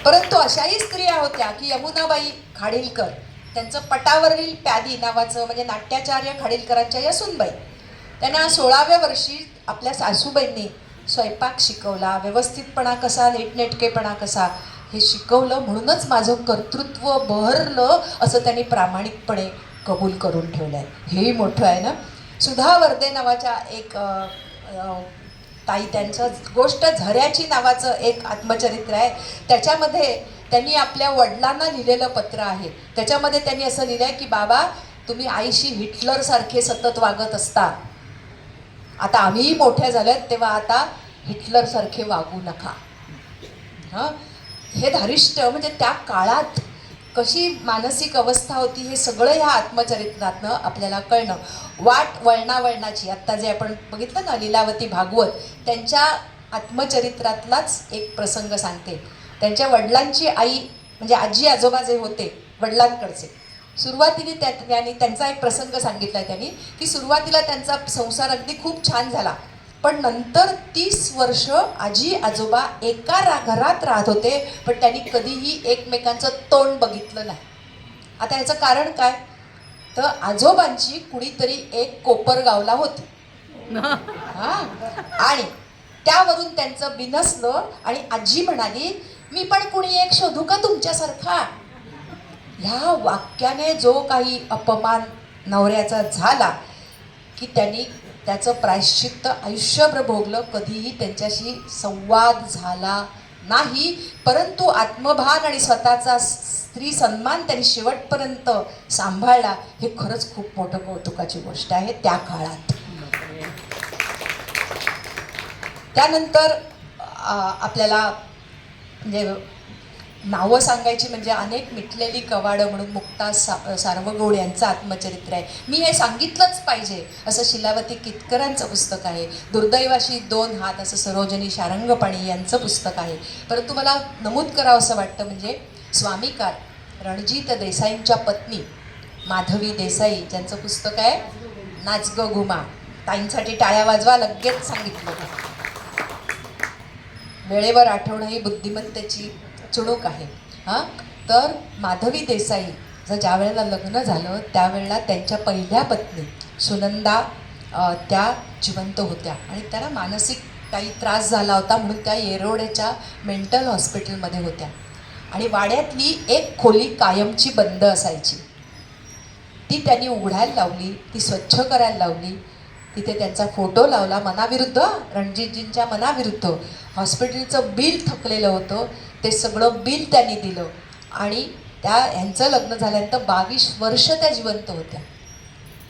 परंतु अशाही स्त्रिया होत्या की यमुनाबाई खाडीलकर, त्यांचं पटावरील प्यादी नावाचं म्हणजे नाट्याचार्य खाडीलकरांच्या या सूनबाई, त्यांना 16व्या वर्षी आपल्या सासूबाईंनी स्वयंपाक शिकवला, व्यवस्थितपणा कसा, नीटनेटकेपणा कसा हे शिकवलं. म्हणूनच माझं कर्तृत्व बहरलं असं त्यांनी प्रामाणिकपणे कबूल करून ठेवलं आहे. हेही मोठं आहे ना. सुधा वर्दे नावाच्या एक ताई, त्यांचं गोष्ट झऱ्याची नावाचं एक आत्मचरित्र आहे. त्याच्यामध्ये त्यांनी आपल्या वडिलांना लिहिलेलं पत्र आहे. त्याच्यामध्ये त्यांनी असं लिहिलं आहे की बाबा तुम्ही आईशी हिटलरसारखे सतत वागत असता, आता आम्हीही मोठ्या झाल्यात तेव्हा आता हिटलरसारखे वागू नका. हे धारिष्ट म्हणजे त्या काळात कशी मानसिक अवस्था होती हे सगळं ह्या आत्मचरित्रातनं आपल्याला कळणं. वाट वळणावळणाची आत्ता जे आपण बघितलं ना लीलावती भागवत, त्यांच्या आत्मचरित्रातलाच एक प्रसंग सांगते. त्यांच्या वडिलांची आई म्हणजे आजी आजोबा जे होते वडिलांकडचे, सुरुवातीला त्यांनी त्यांचा एक प्रसंग सांगितला त्यांनी की सुरुवातीला त्यांचा संसार अगदी खूप छान झाला, पण नंतर 30 वर्ष आजी आजोबा एका घरात राहत होते, पण त्यांनी कधीही एकमेकांचं तोंड बघितलं नाही. आता याचं कारण काय? तर आजोबांची कुणीतरी एक कोपरगावला होती आणि त्यावरून त्यांचं बिनसलं आणि आजी म्हणाली मी पण कुणी एक शोधू का तुमच्यासारखा. ह्या वाक्याने जो काही अपमान नवऱ्याचा झाला की त्यांनी त्याचं प्रायश्चित्त आयुष्यभर भोगलं. कधीही त्यांच्याशी संवाद झाला नाही, परंतु आत्मभान आणि स्वतःचा स्त्री सन्मान त्यांनी शेवटपर्यंत सांभाळला. हे खरंच खूप मोठं कौतुकाची गोष्ट आहे त्या काळात. त्यानंतर आपल्याला म्हणजे नावं सांगायची म्हणजे अनेक मिटलेली कवाडं म्हणून मुक्ता सार्वगौड यांचं आत्मचरित्र आहे. मी हे सांगितलंच पाहिजे असं शिलावती कितकरांचं पुस्तक आहे. दुर्दैवाशी 2 हात असं सरोजनी शारंगपाणी यांचं पुस्तक आहे. परंतु मला नमूद करावं असं वाटतं म्हणजे स्वामीकार रणजित देसाईंच्या पत्नी माधवी देसाई ज्यांचं पुस्तक आहे नाच ग घुमा. ताईंसाठी टाळ्या वाजवा, लगेच सांगितलं. वेळेवर आठवणं ही बुद्धिमत्तेची चुणूक आहे. हां, तर माधवी देसाई ज्या वेळेला लग्न झालं त्यावेळेला त्यांच्या पहिल्या पत्नी सुनंदा त्या जिवंत होत्या आणि त्यांना मानसिक काही त्रास झाला होता म्हणून त्या येरोड्याच्या मेंटल हॉस्पिटलमध्ये होत्या आणि वाड्यातली एक खोली कायमची बंद असायची. ती त्यांनी उघडायला लावली, ती स्वच्छ करायला लावली. तिथे त्यांचा फोटो लावला मनाविरुद्ध, रणजितजींच्या मनाविरुद्ध. हॉस्पिटलचं बिल थकलेलं होतं, ते सगळं बिल त्यांनी दिलं आणि ह्यांचं लग्न झाल्यानंतर 22 वर्ष त्या जिवंत होत्या.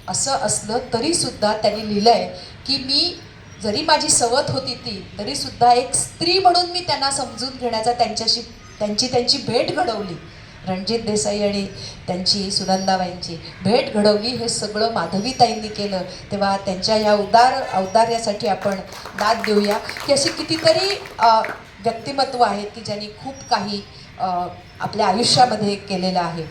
असं असलं तरीसुद्धा त्यांनी लिहिलं आहे की मी जरी माझी सवत होती ती तरीसुद्धा एक स्त्री म्हणून मी त्यांना समजून घेण्याचा त्यांची भेट घडवली. रणजित देसाई आणि त्यांची सुनंदाबाईंची भेट घडवली. हे सगळं माधवीताईंनी केलं. तेव्हा त्यांच्या ह्या औदार्यासाठी आपण दाद देऊया की अशी कितीतरी व्यक्तिमत्व आहेत की ज्यांनी खूप काही आपल्या आयुष्यामध्ये केलेलं आहे.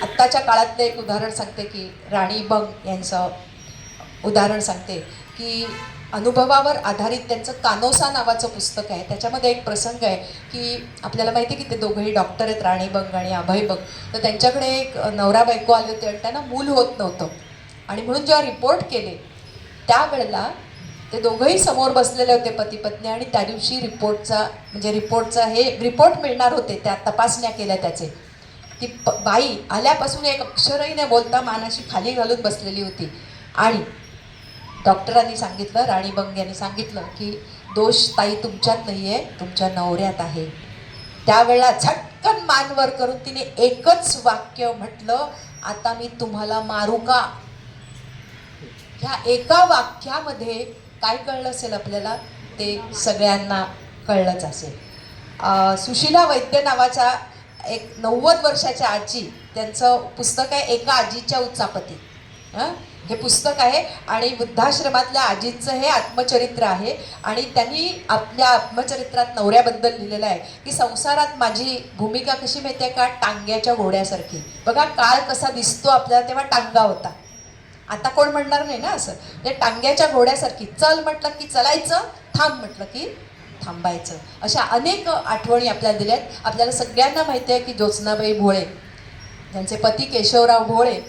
आत्ताच्या काळातलं एक उदाहरण सांगते की राणी बंग यांचं उदाहरण सांगते की अनुभवावर आधारित त्यांचं कानोसा नावाचं पुस्तक आहे. त्याच्यामध्ये एक प्रसंग आहे की आपल्याला माहिती आहे की ते दोघंही डॉक्टर आहेत, राणी बंग आणि अभय बंग. तर त्यांच्याकडे एक नवरा बायको आले होते आणि त्यांना मूल होत नव्हतं आणि म्हणून जेव्हा रिपोर्ट केले त्यावेळेला ते दोघंही समोर बसलेले होते पती पत्नी आणि त्या दिवशी रिपोर्ट मिळणार होते. त्या तपासण्या केल्या त्याचे. ती बाई आल्यापासून एक अक्षरही न बोलता मानाशी खाली घालून बसलेली होती आणि डॉक्टरांनी सांगितलं, राणी बंग यांनी सांगितलं की दोष ताई तुमच्यात नाही आहे, तुमच्या नवऱ्यात आहे. त्यावेळेला झटकन मान वर करून तिने एकच वाक्य म्हटलं, आता मी तुम्हाला मारू का? ह्या एका वाक्यामध्ये काय कळलं असेल आपल्याला ते सगळ्यांना कळलंच असेल. सुशीला वैद्य नावाच्या एक 90 वर्षाच्या आजी, त्यांचं पुस्तक आहे एका आजीच्या उचापती. हे पुस्तक आहे आणि वृद्धाश्रमातल्या आजींचं हे आत्मचरित्र आहे आणि त्यांनी आपल्या आत्मचरित्रात नवऱ्याबद्दल लिहिलेलं आहे की संसारात माझी भूमिका कशी माहिती आहे का, टांग्याच्या घोड्यासारखी. बघा काळ कसा दिसतो आपल्याला, तेव्हा टांगा होता, आता कोण म्हणणार नाही ना असं. ते टांग्याच्या घोड्यासारखी, चल म्हटलं की चलायचं, थांब म्हटलं की थांबायचं. अशा अनेक आठवणी आपल्याला दिल्यात. आपल्याला सगळ्यांना माहिती आहे की ज्योत्स्नाबाई भोळे, त्यांचे पती केशवराव भोळे,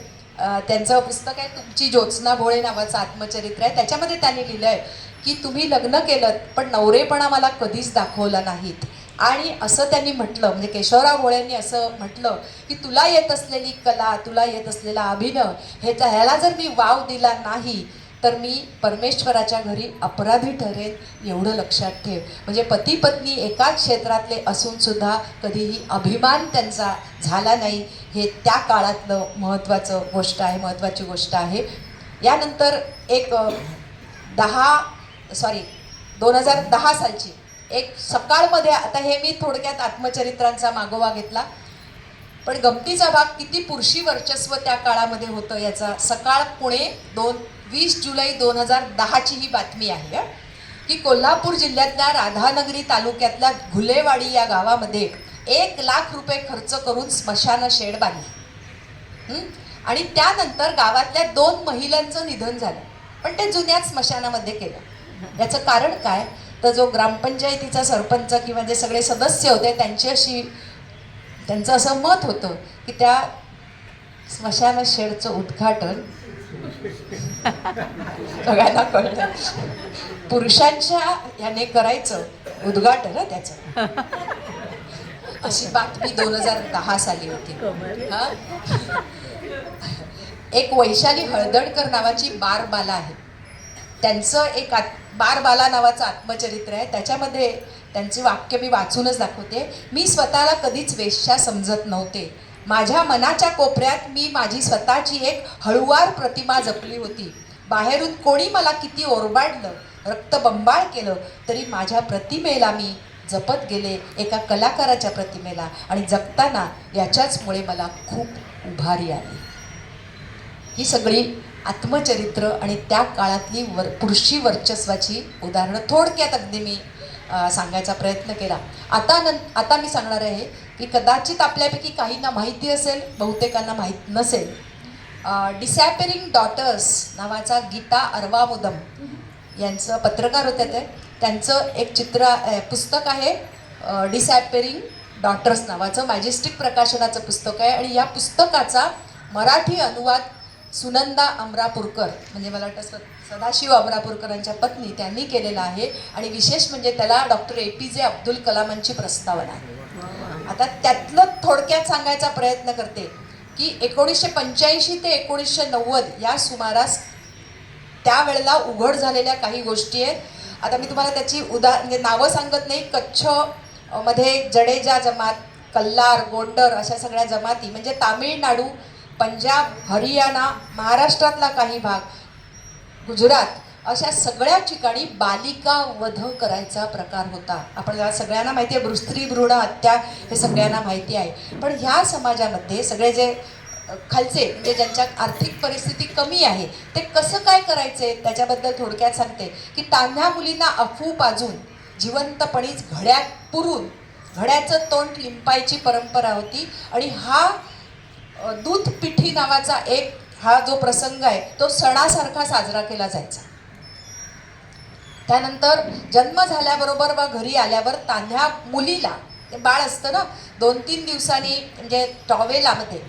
त्यांचं पुस्तक आहे तुमची ज्योत्स्ना भोळे नावाचं आत्मचरित्र आहे. त्याच्यामध्ये त्यांनी लिहिलं आहे की तुम्ही लग्न केलं पण नवरेपणा मला कधीच दाखवला नाहीत. आणि असं त्यांनी म्हटलं, म्हणजे केशवराव भोळेंनी असं म्हटलं की तुला येत असलेली कला, तुला येत असलेला अभिनय ह्याला जर मी वाव दिला नाही तर मी परमेश्वराच्या घरी अपराधी ठरेन, एवढं लक्षात ठेव. म्हणजे पती पत्नी एकाच क्षेत्रातले असून सुद्धा कधीही अभिमान त्यांचा झाला नाही, हे त्या काळातलं महत्त्वाची गोष्ट आहे. यानंतर एक 2010 सालची एक सकाळमध्ये, आता हे मी थोडक्यात आत्मचरित्रांचा मागोवा घेतला पण गमतीचा भाग किती पुरुषी वर्चस्व त्या काळामध्ये होतं याचा सकाळ पुणे 20 जुलै 2010ची ही बातमी आहे की कोल्हापूर जिल्ह्यातल्या राधानगरी तालुक्यातल्या घुलेवाडी या गावामध्ये 1 लाख रुपये खर्च करून स्मशान शेड बांधली आणि त्यानंतर गावातल्या 2 महिलांचं निधन झालं, पण ते जुन्याच स्मशानामध्ये केलं. याचं कारण काय, तर जो ग्रामपंचायतीचा सरपंच किंवा जे सगळे सदस्य होते त्यांचं असं मत होतं की त्या स्मशान शेडचं उद्घाटन सगळ्यांना कळलं पुरुषांच्या याने करायचं उद्घाटन त्याचं. अशी बातमी 2010 साली होती. एक वैशाली हळदणकर नावाची बारबाला आहे, त्यांचं एक बारबाला नावाचं आत्मचरित्र आहे. त्याच्यामध्ये त्यांचे वाक्य मी वाचूनच दाखवते. मी स्वतःला कधीच वेश्या समजत नव्हते. माझ्या मनाच्या कोपऱ्यात मी माझी स्वतःची एक हळुवार प्रतिमा जपली होती. बाहेरून कोणी मला किती ओरबाडलं, रक्तबंबाळ केलं तरी माझ्या प्रतिमेला मी जपत गेले एका कलाकाराच्या प्रतिमेला आणि जगताना याच्याचमुळे मला खूप उभारी आली. ही सगळी आत्मचरित्र आणि त्या काळातली पुरुषी वर्चस्वाची उदाहरणं थोडक्यात अगदी मी सांगायचा प्रयत्न केला. आता मी सांगणार आहे की कदाचित आपल्यापैकी काहींना माहिती असेल, बहुतेकांना माहीत नसेल. डिसॅपेरिंग डॉटर्स नावाचा गीता अरवामुदम यांचं पत्रकार होते ते, त्यांचं एक पुस्तक आहे डिसॅपेरिंग डॉटर्स नावाचं, मॅजेस्टिक प्रकाशनाचं पुस्तक आहे. आणि या पुस्तकाचा मराठी अनुवाद सुनंदा अमरापूरकर, म्हणजे मला वाटतं सदाशिव अमरापूरकरांच्या पत्नी, त्यांनी केलेला आहे. आणि विशेष म्हणजे त्याला डॉक्टर APJ अब्दुल कलामांची प्रस्तावना आहे. आता त्यातलं थोडक्यात सांगायचा प्रयत्न करते की 1985 ते 1990 या सुमारास त्यावेळेला उघड झालेल्या काही गोष्टी आहेत. आता मी तुम्हाला त्याची म्हणजे नावं सांगत नाही. कच्छ मध्ये जडेजा जमात, कल्लार, गोंडर अशा सगळ्या जमाती, म्हणजे तामिळनाडू, पंजाब, हरियाणा, महाराष्ट्रातला काही भाग, गुजरात, अशा सगळ्या ठिकाणी बालिका वध करायचा प्रकार होता. आपण सगळ्यांना माहिती आहे, स्त्री भ्रूण हत्या हे सगळ्यांना माहिती आहे. पण ह्या समाजामध्ये सगळे जे खालचे, म्हणजे ज्यांच्या आर्थिक परिस्थिती कमी आहे, ते कसं काय करायचे त्याच्याबद्दल थोडक्यात सांगते की तान्ह्या मुलींना अफू पाजून जिवंतपणीच घड्यात पुरून घड्याचं तोंड लिंपायची परंपरा होती. आणि हा दूध पिठी नावाचा हा जो प्रसंग आहे तो सणासारखा साजरा केला जायचा. त्यानंतर जन्म झाल्याबरोबर व घरी आल्यावर तान्ह्या मुलीला, ते बाळ असतं ना, 2-3 दिवसांनी म्हणजे टॉवेलामध्ये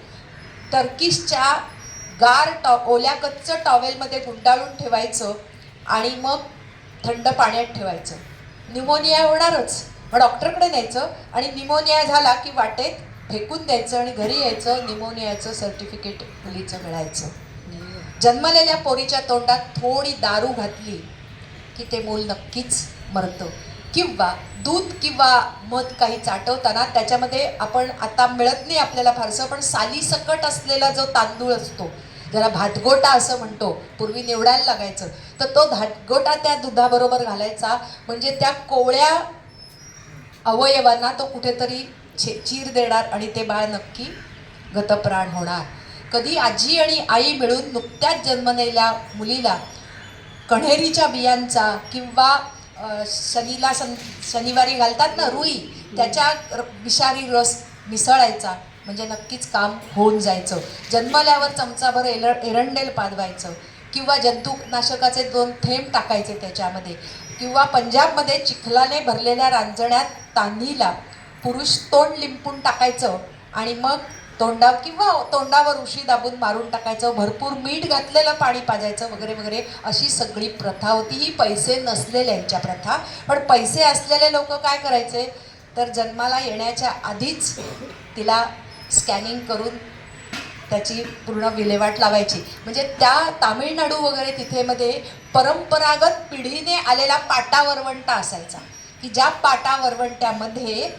टर्किशच्या ओल्या कच्च टॉवेलमध्ये गुंडाळून ठेवायचं आणि मग थंड पाण्यात ठेवायचं. न्यूमोनिया होणारच, मग डॉक्टरकडे न्यायचं आणि न्यूमोनिया झाला की वाटेत फेकून द्यायचं आणि घरी यायचं. न्यूमोनियाचं सर्टिफिकेट मुलीचं मिळायचं. जन्मलेल्या पोरीच्या तोंडात थोडी दारू घातली की ते मूल नक्कीच मरतं. किंवा दूध किंवा मध काही चाटवताना त्याच्यामध्ये आपण आता मिळत नाही आपल्याला फारसं, पण सालीसकट असलेला जो तांदूळ असतो, ज्याला भातगोटा असं म्हणतो, पूर्वी निवडायला लागायचं, तर तो भातगोटा त्या दुधाबरोबर घालायचा. म्हणजे त्या कोवळ्या अवयवांना तो कुठेतरी चीर देणार आणि ते बाळ नक्की गतप्राण होणार. कधी आजी आणि आई मिळून नुकत्याच जन्मलेल्या मुलीला कण्हेरीच्या बियांचा किंवा शनिवारी घालतात ना रुई, त्याच्या विषारी रस मिसळायचा, म्हणजे नक्कीच काम होऊन जायचं. जन्मल्यावर चमचाभर एरंडेल पाजवायचं किंवा जंतुनाशकाचे 2 थेंब टाकायचे त्याच्यामध्ये. किंवा पंजाबमध्ये चिखलाने भरलेल्या रांजण्यात तान्हीला पुरुष तोंड लिंपून टाकायचं आणि मग तोंडावर उशी दाबून मारून टाकायचं. भरपूर मीठ घातलेलं पाणी पाजायचं वगैरे वगैरे, अशी सगळी प्रथा होती. ही पैसे नसलेल्यांच्या प्रथा. पण पैसे असलेले लोक काय करायचे, तर जन्माला येण्याच्या आधीच तिला स्कॅनिंग करून त्याची पूर्ण विल्हेवाट लावायची. म्हणजे त्या तामिळनाडू वगैरे तिथे मध्ये परंपरागत पिढीने आलेला पाटा वरवंटा असायचा की ज्या पाटा वरवंट्यामध्ये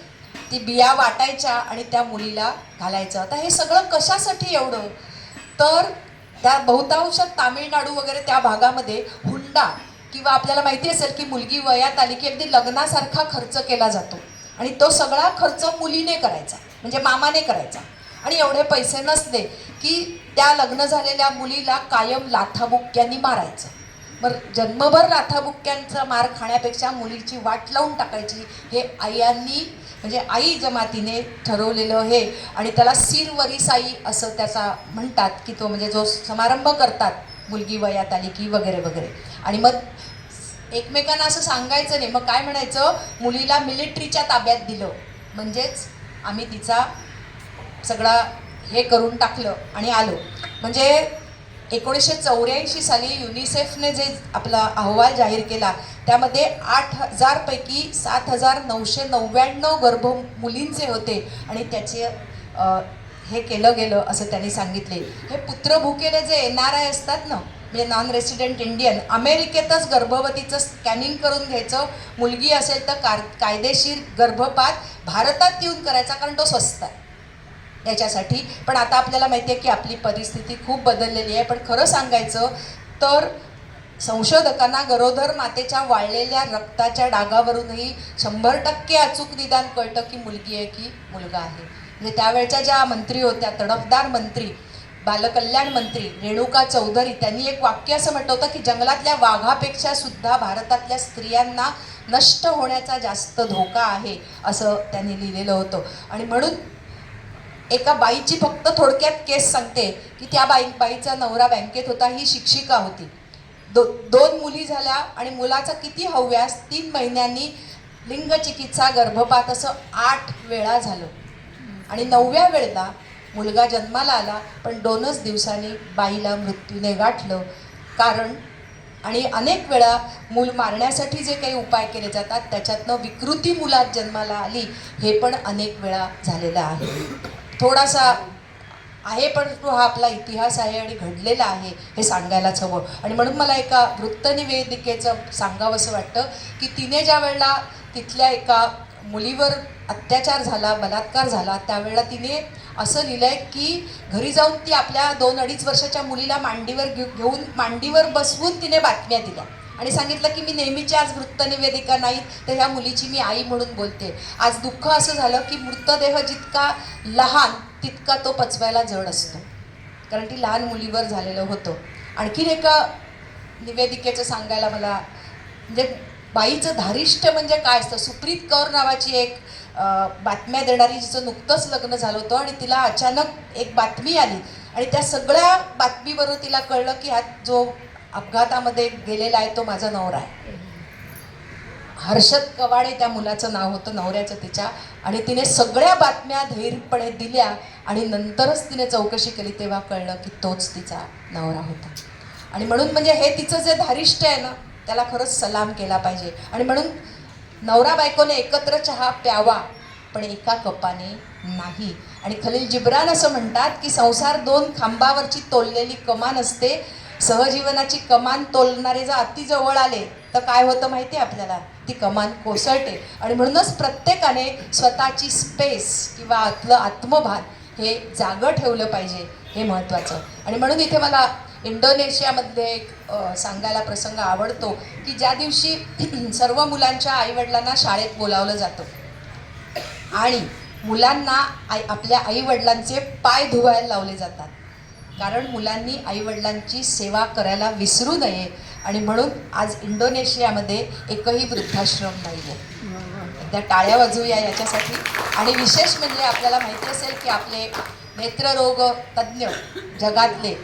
ती बिया वाटायच्या आणि त्या मुलीला घालायचं. आता हे सगळं कशासाठी एवढं, तर त्या बहुतांश तामिळनाडू वगैरे त्या भागामध्ये हुंडा किंवा आपल्याला माहिती असेल की मुलगी वयात आली की अगदी लग्नासारखा खर्च केला जातो आणि तो सगळा खर्च मुलीने करायचा, म्हणजे मामाने करायचा. आणि एवढे पैसे नसले की त्या लग्न झालेल्या मुलीला कायम लाथाबुक्क्यांनी मारायचं. मग जन्मभर लाथाबुक्क्यांचा मार खाण्यापेक्षा मुलीची वाट लावून टाकायची, हे आयांनी म्हणजे आई जमातीने ठरवलेलं हे. आणि त्याला सिरवरिसाई असं त्याचा म्हणतात की तो म्हणजे जो समारंभ करतात मुलगी वयात आली की वगैरे वगैरे. आणि मग एकमेकांना असं सांगायचं नाही, मग काय म्हणायचं, मुलीला मिलिटरीच्या ताब्यात दिलं म्हणजेच आम्ही तिचा सगळा हे करून टाकलं आणि आलो. म्हणजे 1984 साली युनिसेफने जे आपला अहवाल जाहीर केला त्यामध्ये 8,000 पैकी 7,999 गर्भ मुलींचे होते आणि त्याचे हे केलं गेलं असं त्यांनी सांगितले. हे पुत्रभुकेले जे NRI असतात ना, म्हणजे नॉन रेसिडेंट इंडियन, अमेरिकेतच गर्भवतीचं स्कॅनिंग करून घ्यायचं, मुलगी असेल तर कायदेशीर गर्भपात भारतात येऊन करायचा, कारण तो स्वस्त आहे याच्यासाठी. पण आता आपल्याला माहिती आहे की आपली परिस्थिती खूप बदललेली आहे. पण खरं सांगायचं तर संशोधकांना गरोदर मातेच्या वाळलेल्या रक्ताच्या डागावरूनही 100% अचूक निदान कळतं की मुलगी आहे की मुलगा आहे. म्हणजे त्यावेळच्या ज्या मंत्री होत्या, तडफदार मंत्री, बालकल्याण मंत्री रेणुका चौधरी, त्यांनी एक वाक्य असं म्हटलं होतं की जंगलातल्या वाघापेक्षा सुद्धा भारतातल्या स्त्रियांना नष्ट होण्याचा जास्त धोका आहे, असं त्यांनी लिहिलेलं होतं. आणि म्हणून एका बाईची फक्त थोडक्यात केस सांगते की त्या बाईचा नवरा बँकेत होता, ही शिक्षिका होती. 2 मुली झाल्या आणि मुलाचा किती हव्यास, 3 महिन्यांनी लिंगचिकित्सा, गर्भपात, असं 8 वेळा झालं. आणि 9व्या वेळेला मुलगा जन्माला आला, पण 2च दिवसांनी बाईला मृत्यूने गाठलं. कारण आणि अनेक वेळा मूल मारण्यासाठी जे काही उपाय केले जातात त्याच्यातनं विकृती मुलात जन्माला आली, हे पण अनेक वेळा झालेलं आहे. थोडासा आहे पण तो हा आपला इतिहास आहे आणि घडलेला आहे, हे सांगायलाच हवं. आणि म्हणून मला एका वृत्तनिवेदिकेचं सांगावंसं वाटतं की तिने ज्या वेळेला तिथल्या एका मुलीवर अत्याचार झाला, बलात्कार झाला, त्यावेळेला तिने असं लिहिलं आहे की घरी जाऊन ती आपल्या 2-2.5 वर्षाच्या मुलीला मांडीवर घेऊन मांडीवर बसवून तिने बातम्या दिल्या आणि सांगितलं की मी नेहमीची आज वृत्तनिवेदिका नाही, तर ह्या मुलीची मी आई म्हणून बोलते. आज दुःख असं झालं की मृतदेह जितका लहान तितका तो पचवायला जड असतो, कारण ती लहान मुलीवर झालेलं होतं. आणखीन एका निवेदिकेचं सांगायला मला, म्हणजे बाईचं धारिष्ट्य म्हणजे काय असतं. सुप्रीत कौर नावाची एक बातम्या देणारी, जिचं नुकतंच लग्न झालं होतं आणि तिला अचानक एक बातमी आली आणि त्या सगळ्या बातमीवरून तिला कळलं की हा जो अपघातामध्ये गेलेला आहे तो माझा नवरा आहे. हर्षद कवाडे त्या मुलाचं नाव होतं, नवऱ्याचं तिच्या. आणि तिने सगळ्या बातम्या धैर्यपणे दिल्या आणि नंतरच तिने चौकशी केली, तेव्हा कळलं की तोच तिचा नवरा होता. आणि म्हणून म्हणजे हे तिचं जे धारिष्ट्य आहे ना, त्याला खरंच सलाम केला पाहिजे. आणि म्हणून नवरा बायकोने एकत्र चहा प्यावा, पण एका कपाने नाही. आणि खलील जिब्रान असं म्हणतात की संसार 2 खांबावरची तोललेली कमान असते. सहजीवनाची कमान तोलणारे जर अति जवळ आले तर काय होतं माहिती आहे आपल्याला, ती कमान कोसळते. आणि म्हणूनच प्रत्येकाने स्वतःची स्पेस किंवा आपलं आत्मभान हे जागं ठेवलं पाहिजे, हे महत्त्वाचं. आणि म्हणून इथे मला इंडोनेशियामध्ये एक सांगायला प्रसंग आवडतो की ज्या दिवशी सर्व मुलांच्या आईवडिलांना शाळेत बोलावलं जातं आणि मुलांना आपल्या आईवडिलांचे पाय धुवायला लावले जातात, कारण मुलांनी आईवडिलांची सेवा करायला विसरू नये. आणि म्हणून आज इंडोनेशियामध्ये एकही वृद्धाश्रम नाही आहे. त्या टाळ्या वाजवूया याच्यासाठी. आणि विशेष म्हणजे आपल्याला माहिती असेल की आपले नेत्ररोग तज्ज्ञ जगातले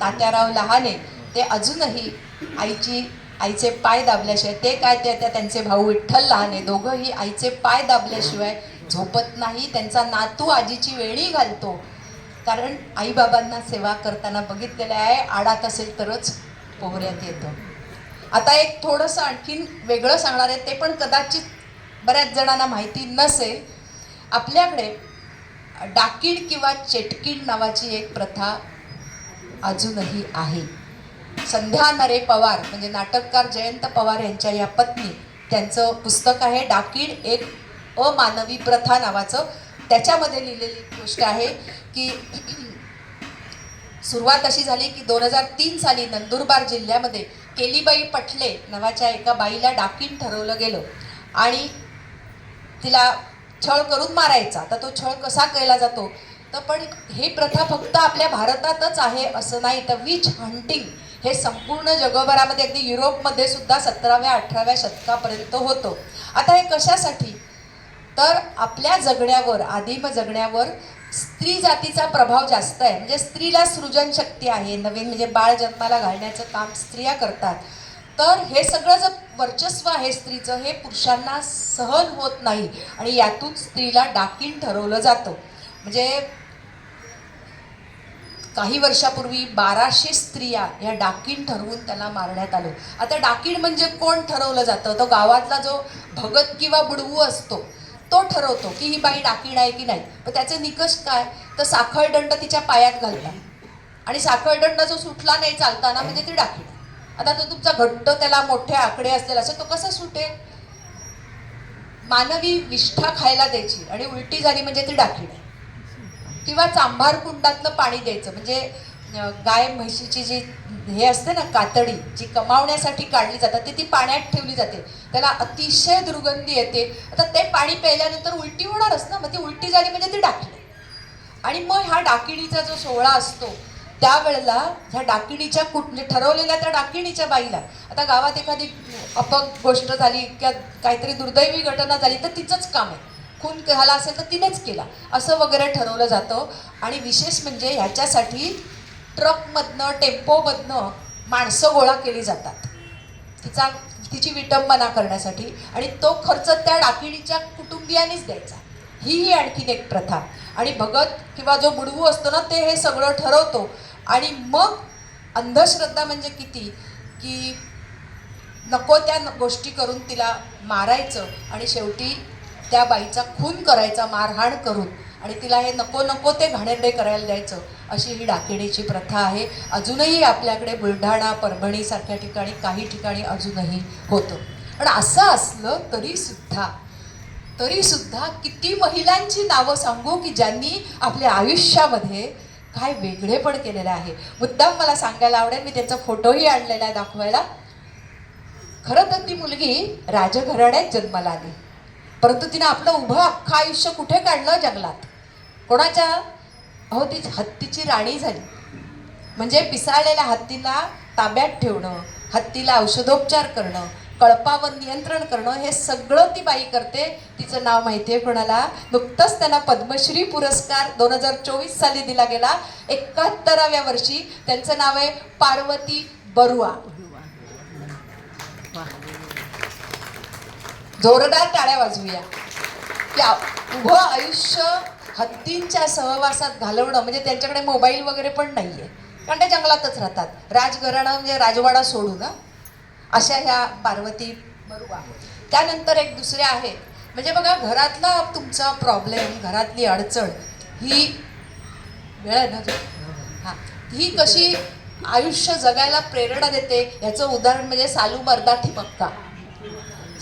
तात्याराव लहाने, ते अजूनही आईचे पाय दाबल्याशिवाय, ते काय ते त्यांचे भाऊ विठ्ठल लहाने, दोघंही आईचे पाय दाबल्याशिवाय झोपत नाही. त्यांचा नातू आजीची वेणी घालतो, कारण आईबाबांना सेवा करताना बघितलेलं आहे, आडात असेल तरच पोहऱ्यात येतं. आता एक थोडंसं आणखीन वेगळं सांगणार आहे, ते पण कदाचित बऱ्याच जणांना माहिती नसेल. आपल्याकडे डाकीण किंवा चेटकीण नावाची एक प्रथा अजूनही आहे. संध्या नरे पवार म्हणजे नाटककार जयंत पवार यांच्या या पत्नी, त्यांचं पुस्तक आहे डाकीण एक अमानवी प्रथा नावाचं. त्याच्यामध्ये लिहिलेली गोष्ट आहे की सुरुवात अशी झाली की 2003 साली नंदुरबार जिल्ह्यामध्ये केलीबाई पटले नावाच्या एका बाईला डाकीण ठरवलं गेलं आणि तिला छळ करून मारायचा. आता तो छळ कसा केला जातो, तर पण ही प्रथा फक्त आपल्या भारतातच आहे असं नाही, तर विच हंटिंग हे संपूर्ण जगभरामध्ये, अगदी युरोपमध्ये सुद्धा 17व्या-18व्या शतकापर्यंत होतं. आता हे कशासाठी, तर आपल्या जगण्यावर, आदिम जगण्यावर स्त्री जातीचा प्रभाव जास्त आहे. म्हणजे स्त्रीला सृजन शक्ती आहे, नवीन म्हणजे बाळ जन्माला घालण्याचं काम स्त्रिया करतात. तर हे सगळं जर वर्चस्व आहे स्त्रीचं, हे पुरुषांना सहन होत नाही आणि यातून स्त्रीला डाकीण ठरवलं जातं. म्हणजे काही वर्षापूर्वी 1200 स्त्रिया या डाकीण ठरवून त्याला मारण्यात आलं. आता डाकीण म्हणजे कोण ठरवलं जातं, तो गावातला जो भगत किंवा बुडवू असतो तो ठरवतो की ही बाई डाकीण आहे की नाही. पण त्याचे निकष काय, तर साखळदंड तिच्या पायात घालतात आणि साखळदंड जो सुटला नाही चालताना म्हणजे ती डाकीण. आता तो तुमचा घट्ट त्याला मोठे आकडे असलेला असेल, तो कसा सुटेल. मानवी विष्ठा खायला द्यायची आणि उलटी झाली म्हणजे ती डाकीण आहे. किंवा चांभार कुंडातलं पाणी द्यायचं, म्हणजे गाय म्हशीची जी हे असते ना कातडी जी कमावण्यासाठी काढली जातात ती पाण्यात ठेवली जाते, त्याला अतिशय दुर्गंधी येते. आता ते पाणी प्यायल्यानंतर उलटी होणारच ना, मग ती उलटी झाली म्हणजे ती डाकली. आणि मग ह्या डाकिणीचा जो सोहळा असतो त्यावेळेला ह्या डाकिणीच्या ठरवलेल्या त्या डाकिणीच्या बाईला, आता गावात एखादी गोष्ट झाली किंवा काहीतरी दुर्दैवी घटना झाली तर तिचंच काम आहे, खून झाला असेल तर तिनेच केला असं वगैरे ठरवलं जातं. आणि विशेष म्हणजे ह्याच्यासाठी ट्रकमधनं टेम्पोमधनं माणसं गोळा केली जातात तिची विटंबना करण्यासाठी, आणि तो खर्च त्या डाकिणीच्या कुटुंबियांनीच द्यायचा. ही आणखीन एक प्रथा. आणि भगत किंवा जो बुडवू असतो ना ते हे सगळं ठरवतो. आणि मग अंधश्रद्धा म्हणजे किती की नको त्या गोष्टी करून तिला मारायचं आणि शेवटी त्या बाईचा खून करायचा मारहाण करून, आणि तिला हे नको नको ते घाणेरडे करायला द्यायचं, अशी ही डाकिणीची प्रथा आहे. अजूनही आपल्याकडे बुलढाणा परभणीसारख्या ठिकाणी काही ठिकाणी अजूनही होतं. पण असं असलं तरीसुद्धा किती महिलांची नावं सांगू की ज्यांनी आपल्या आयुष्यामध्ये काय वेगळेपण केलेलं आहे. मुद्दाम मला सांगायला आवडेल, मी त्याचा फोटोही आणलेला आहे दाखवायला. खरं तर ती मुलगी राजघराण्यात जन्माला आली, परंतु तिनं आपलं उभं अख्खं आयुष्य कुठे काढलं? जंगलात. कोणाच्या? अहो, ती हत्तीची राणी झाली. म्हणजे पिसाळलेल्या हत्तीला ताब्यात ठेवणं, हत्तीला औषधोपचार करणं, कळपावर नियंत्रण करणं, हे सगळं ती बाई करते. तिचं नाव माहिती आहे कोणाला? नुकतंच त्यांना पद्मश्री पुरस्कार 2024 साली दिला गेला, 71व्या वर्षी. त्यांचं नाव आहे पार्वती बरुआ. जोरदार टाळ्या वाजवूया. उभं आयुष्य हत्तींच्या सहवासात घालवणं, म्हणजे त्यांच्याकडे मोबाईल वगैरे पण नाहीये, कारण ते जंगलातच राहतात. राजघराणा म्हणजे राजवाडा सोडू ना, अशा ह्या पार्वती बरुआ. त्यानंतर एक दुसरे आहेत, म्हणजे बघा घरातला तुमचा प्रॉब्लेम, घरातली अडचण ही वेळ आहे ना हां, ही कशी आयुष्य जगायला प्रेरणा देते याचं उदाहरण म्हणजे सालू मर्दा थिमक्का.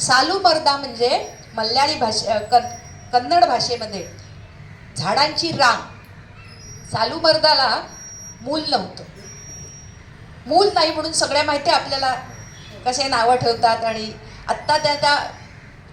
सालू मर्दा म्हणजे मल्याळी कन्नड भाषेमध्ये झाडांची रांग. सालू मर्दाला मूल नव्हतं. मूल नाही म्हणून सगळ्या माहिती आपल्याला कसे नावं ठेवतात. आणि आत्ता त्या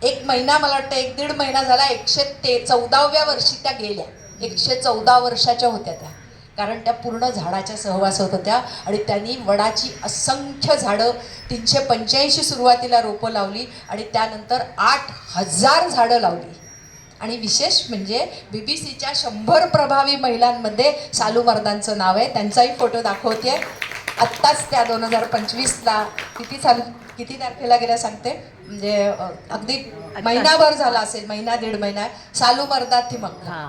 1 महिना, मला वाटतं 1-1.5 महिना झाला, 114व्या वर्षी त्या गेल्या. 114 वर्षाच्या होत्या त्या, कारण त्या पूर्ण झाडाच्या सहवासात होत्या. आणि त्यांनी वडाची असंख्य झाडं, 385 सुरुवातीला रोपं लावली आणि त्यानंतर 8000 झाडं लावली. आणि विशेष म्हणजे BBCच्या 100 प्रभावी महिलांमध्ये सालू मर्दांचं नाव आहे. त्यांचाही फोटो दाखवते. आत्ताच त्या 2025ला किती तारखेला गेल्या सांगते, म्हणजे अगदी महिनाभर झाला असेल, 1-1.5 महिना. सालू मर्दा थिमक्का,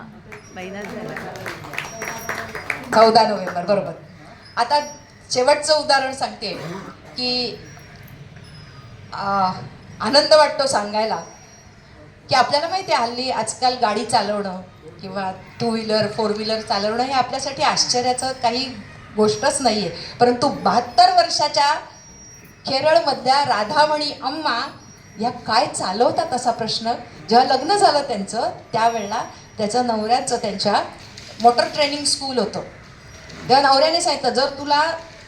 14 नोव्हेंबर बरोबर. आता शेवटचं उदाहरण सांगते की आनंद वाटतो सांगायला की आपल्याला माहिती आहे हल्ली आजकाल गाडी चालवणं किंवा 2 व्हीलर 4 व्हीलर चालवणं हे आपल्यासाठी आश्चर्याचं काही गोष्टच नाही आहे. परंतु 72 वर्षाच्या केरळमधल्या राधामणी अम्मा या काय चालवतात असा प्रश्न. जेव्हा लग्न झालं त्यांचं त्यावेळेला त्याचं नवऱ्याचं त्यांच्या मोटर ट्रेनिंग स्कूल होतं. तेव्हा नवऱ्याने सांगितलं, जर तुला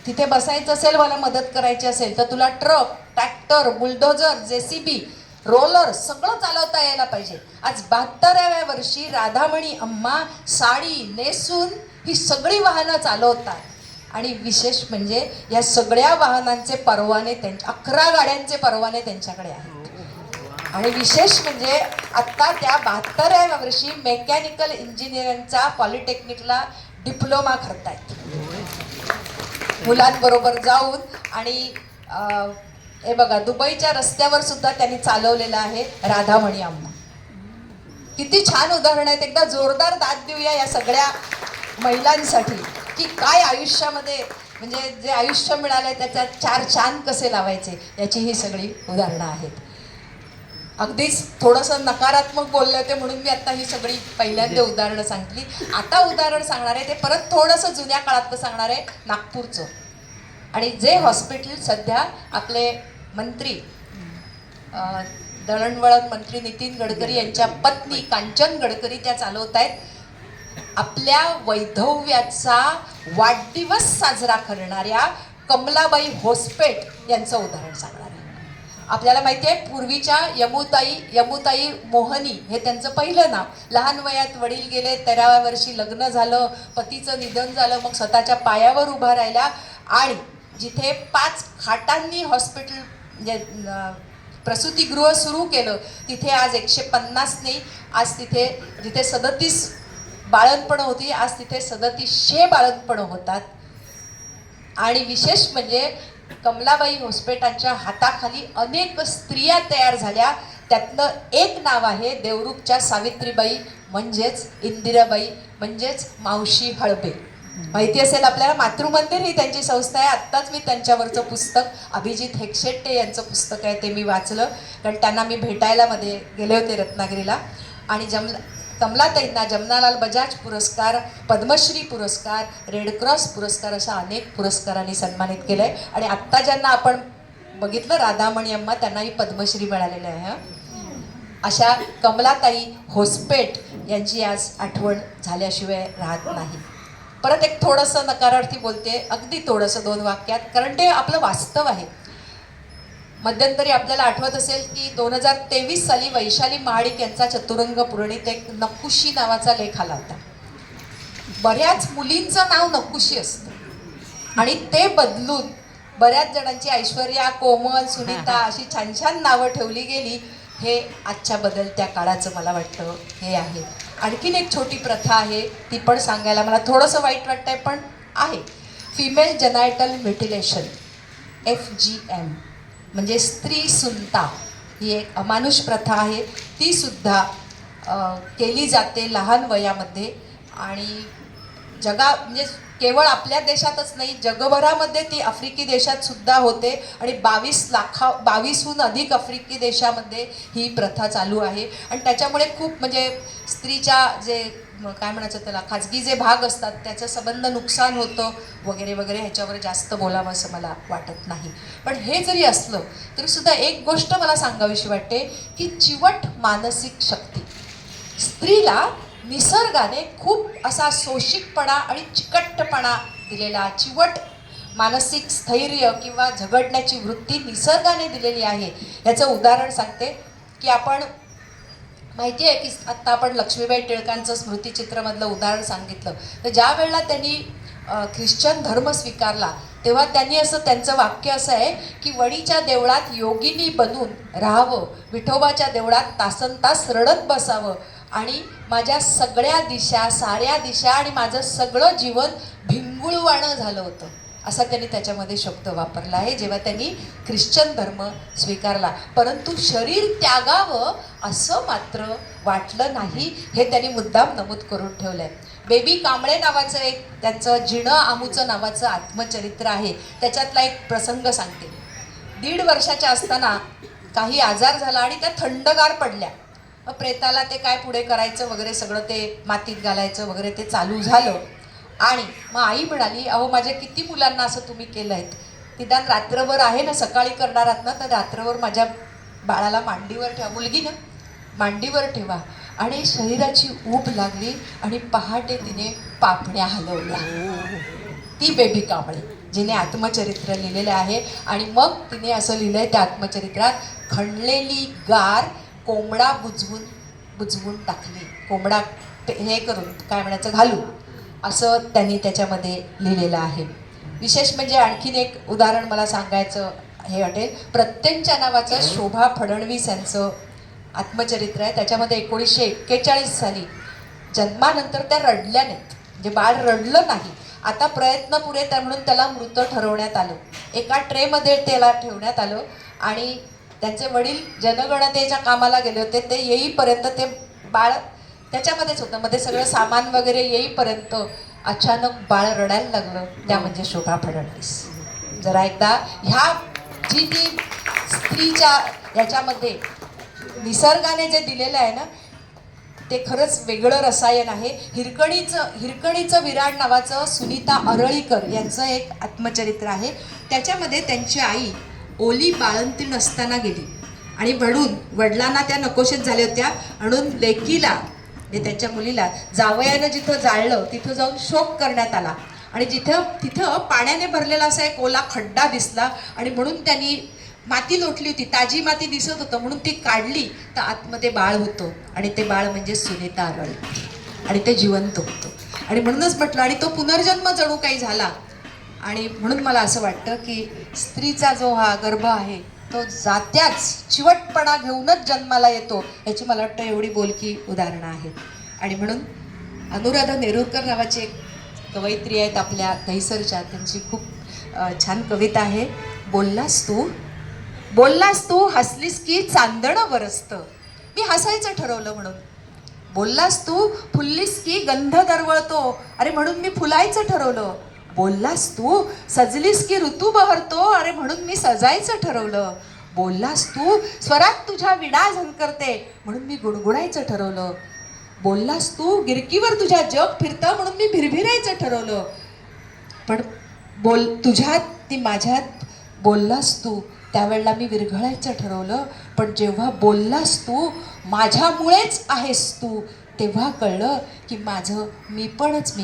तिथे बसायचं असेल, मला मदत करायची असेल तर तुला truck, tractor, bulldozer, JCB, roller सगळं चालवता यायला पाहिजे. आज 72व्या वर्षी राधामणी अम्मा साडी नेसून ही सगळी वाहनं चालवतात. आणि विशेष म्हणजे या सगळ्या वाहनांचे परवाने 11 गाड्यांचे परवाने त्यांच्याकडे आहेत. आणि विशेष म्हणजे आत्ता त्या 72व्या वर्षी मेकॅनिकल इंजिनिअरिंगचा पॉलिटेक्निकला डिप्लोमा करतायत मुलांबरोबर जाऊन. आणि हे बघा दुबईच्या रस्त्यावर सुद्धा त्यांनी चालवलेलं आहे राधामणी अम्मा. किती छान उदाहरण आहेत. एकदा जोरदार दाद देऊया या सगळ्या महिलांसाठी की काय आयुष्यामध्ये, म्हणजे जे आयुष्य मिळालंय त्याच्यात 4 चांद कसे लावायचे याची ही सगळी उदाहरणं आहेत. अगदीच थोडंसं नकारात्मक बोलले होते म्हणून मी आता ही सगळी पहिल्यांदा उदाहरणं सांगितली. आता उदाहरण सांगणार आहे ते परत थोडंसं जुन्या काळातलं सांगणार आहे, नागपूरचं. आणि जे हॉस्पिटल सध्या आपले मंत्री दळणवळण मंत्री नितीन गडकरी यांच्या पत्नी कांचन गडकरी त्या चालवत आहेत. आपल्या वैधव्याचा वाढदिवस साजरा करणाऱ्या कमलाबाई होसपेट यांचं उदाहरण सांगणार आहे. आपल्याला माहिती आहे पूर्वीच्या यमुताई मोहनी हे त्यांचं पहिलं नाव. लहान वयात वडील गेले, 13व्या वर्षी लग्न झालं, पतीचं निधन झालं, मग स्वतःच्या पायावर उभा राहिल्या आणि जिथे 5 खाटांनी हॉस्पिटल म्हणजे प्रसूतिगृह सुरू केलं तिथे आज 150 नाही, आज तिथे जिथे 37 बाळंतपणं होती आज तिथे 3700 बाळंतपणं होतात. आणि विशेष म्हणजे कमलाबाई होसपेटांच्या हाताखाली अनेक स्त्रिया तयार झाल्या. त्यातलं एक नाव आहे देवरुखच्या सावित्रीबाई म्हणजेच इंदिराबाई म्हणजेच मावशी हळबे. माहिती असेल आपल्याला, मातृमंदिर ही त्यांची संस्था आहे. आत्ताच मी त्यांच्यावरचं पुस्तक अभिजित हेगशेट्टे यांचं पुस्तक आहे ते मी वाचलं, कारण त्यांना मी भेटायला मध्ये गेले होते रत्नागिरीला. आणि कमलाताईंना जमनालाल बजाज पुरस्कार, पद्मश्री पुरस्कार, रेडक्रॉस पुरस्कार अशा अनेक पुरस्कारांनी सन्मानित केलं आहे. आणि आत्ता ज्यांना आपण बघितलं राधामणी अम्मा त्यांनाही पद्मश्री मिळालेलं आहे. अशा कमलाताई होसपेट यांची आज आठवण झाल्याशिवाय राहत नाही. परत एक थोडंसं नकारार्थी बोलते, अगदी थोडंसं 2 वाक्यात, कारण ते आपलं वास्तव आहे. मध्यंतरी आपल्याला आठवत असेल की 2023 साली वैशाली महाडिक यांचा चतुरंग पुरणीत एक नकुशी नावाचा लेख आला होता. बऱ्याच मुलींचं नाव नकुशी असतं आणि ते बदलून बऱ्याच जणांची ऐश्वर्या, कोमल, सुनीता अशी छान छान नावं ठेवली गेली. हे आजच्या बदलत्या काळाचं मला वाटतं हे आहे. आणखीन एक छोटी प्रथा आहे, ती पण सांगायला मला थोडंसं वाईट वाटतंय पण आहे. फिमेल जेनायटल म्युटिलेशन, FGM म्हणजे स्त्री सुनता ही एक अमानुष प्रथा आहे. ती सुद्धा केली जाते लहान वयामध्ये आणि म्हणजे केवळ आपल्या देशातच नाही जगभरामध्ये ती आफ्रिकी देशात सुद्धा होते आणि 22हून अधिक आफ्रिकी देशामध्ये ही प्रथा चालू आहे. आणि त्याच्यामुळे खूप म्हणजे स्त्रीच्या जे काय म्हणायचं त्याला खाजगी जे भाग असतात त्याचं संबंध नुकसान होतं वगैरे वगैरे. ह्याच्यावर जास्त बोलावं असं मला वाटत नाही. पण हे जरी असलं तरी सुद्धा एक गोष्ट मला सांगावीशी वाटते की चिवट मानसिक शक्ती स्त्रीला निसर्गाने खूप असा सोशिकपणा आणि चिकटपणा दिलेला, चिवट मानसिक स्थैर्य किंवा झगडण्याची वृत्ती निसर्गाने दिलेली आहे. याचं उदाहरण सांगते की आपण माहिती आहे की आत्ता आपण लक्ष्मीबाई टिळकांचं स्मृतिचित्रमधलं उदाहरण सांगितलं, तर ज्या वेळेला त्यांनी ख्रिश्चन धर्म स्वीकारला तेव्हा त्यांनी त्यांचं वाक्य असं आहे की वडीच्या देवळात योगिनी बनून राहावं, विठोबाच्या देवळात तासनतास रडत बसावं आणि माझ्या सगळ्या दिशा, साऱ्या दिशा आणि माझं सगळं जीवन भिंगुळवाणं झालं होतं, असा त्यांनी त्याच्यामध्ये शब्द वापरला आहे जेव्हा त्यांनी ख्रिश्चन धर्म स्वीकारला. परंतु शरीर त्यागावं असं मात्र वाटलं नाही, हे त्यांनी मुद्दाम नमूद करून ठेवलं आहे. बेबी कांबळे नावाचं एक त्यांचं जिणं आमूचं नावाचं आत्मचरित्र आहे. त्याच्यातला एक प्रसंग सांगते. 1.5 वर्षाच्या असताना काही आजार झाला आणि त्या थंडगार पडल्या. मग प्रेताला ते काय पुढे करायचं वगैरे सगळं ते मातीत घालायचं वगैरे ते चालू झालं. आणि मग आई म्हणाली, अहो माझ्या किती मुलांना असं तुम्ही केलं आहे, निदान रात्रभर आहे ना, सकाळी करणार आहात ना, तर रात्रभर माझ्या बाळाला मांडीवर ठेवा, मुलगी ना मांडीवर ठेवा. आणि शरीराची ऊब लागली आणि पहाटे तिने पापण्या हलवल्या. ती बेबी कांबळे जिने आत्मचरित्र लिहिलेलं आहे. आणि मग तिने असं लिहिलं आहे त्या आत्मचरित्रात, खणलेली गार कोंबडा बुजवून टाकली, कोंबडा हे करून काय म्हणायचं घालून, असं त्यांनी त्याच्यामध्ये लिहिलेलं आहे. विशेष म्हणजे आणखीन एक उदाहरण मला सांगायचं हे वाटेल. प्रत्यंच्या नावाचं शोभा फडणवीस यांचं आत्मचरित्र आहे. त्याच्यामध्ये 1941 साली जन्मानंतर त्या रडल्या नाहीत, म्हणजे बाळ रडलं नाही. आता प्रयत्न पुरे त्या म्हणून त्याला मृत ठरवण्यात आलं. एका ट्रेमध्ये त्याला ठेवण्यात आलं आणि त्यांचे वडील जनगणनेच्या कामाला गेले होते. ते येईपर्यंत ते बाळ त्याच्यामध्येच होतं. मध्ये सगळं सामान वगैरे येईपर्यंत अचानक बाळ रडायला लागलं. त्या म्हणजे शोभा फडणवीस. जरा एकदा ह्या जी ती स्त्रीच्या याच्यामध्ये निसर्गाने जे दिलेलं आहे ना, ते खरंच वेगळं रसायन आहे. हिरकणीचं विराट नावाचं सुनीता अरळीकर यांचं एक आत्मचरित्र आहे. त्याच्यामध्ये त्यांची आई ओली बाळंतीण असताना गेली आणि वडिलांना त्या नकोशेत झाल्या होत्या. म्हणून लेकीला म्हणजे त्यांच्या मुलीला जावयानं जिथं जाळलं तिथं जाऊन शोक करण्यात आला आणि तिथं पाण्याने भरलेला असा एक ओला खड्डा दिसला आणि म्हणून त्यांनी माती लोटली होती, ताजी माती दिसत होतं म्हणून ती काढली तर आतमध्ये बाळ होतं आणि ते बाळ म्हणजे सुनीता आरळकर आणि ते जिवंत होतं. आणि म्हणूनच म्हटलं, आणि तो पुनर्जन्म जणू काही झाला. आणि म्हणून मला असं वाटतं की स्त्रीचा जो हा गर्भ आहे तो जात्याच चिवटपणा घेऊनच जन्माला येतो, याची मला वाटतं एवढी बोलकी उदाहरणं आहेत. आणि म्हणून अनुराधा नेरुरकर नावाची एक कवयित्री आहेत आपल्या दहिसरच्या, त्यांची खूप छान कविता आहे. बोललास तू हसलीस की चांदणं बरसतं. मी हसायचं ठरवलं म्हणून. बोललास तू फुललीस की गंध दरवळतो, अरे म्हणून मी फुलायचं ठरवलं. बोललास तू सजलीस की ऋतू बहरतो, अरे म्हणून मी सजायचं ठरवलं. बोललास तू स्वरात तुझ्या विणा झंकरते, म्हणून मी गुणगुणायचं ठरवलं. बोललास तू गिरकीवर तुझ्या जग फिरतं, म्हणून मी भिरभिरायचं ठरवलं. पण तुझ्यात ती माझ्यात बोललास तू, त्यावेळेला मी विरघळायचं ठरवलं. पण जेव्हा बोललास तू माझ्यामुळेच आहेस तू, तेव्हा कळलं की माझं मीपणच मी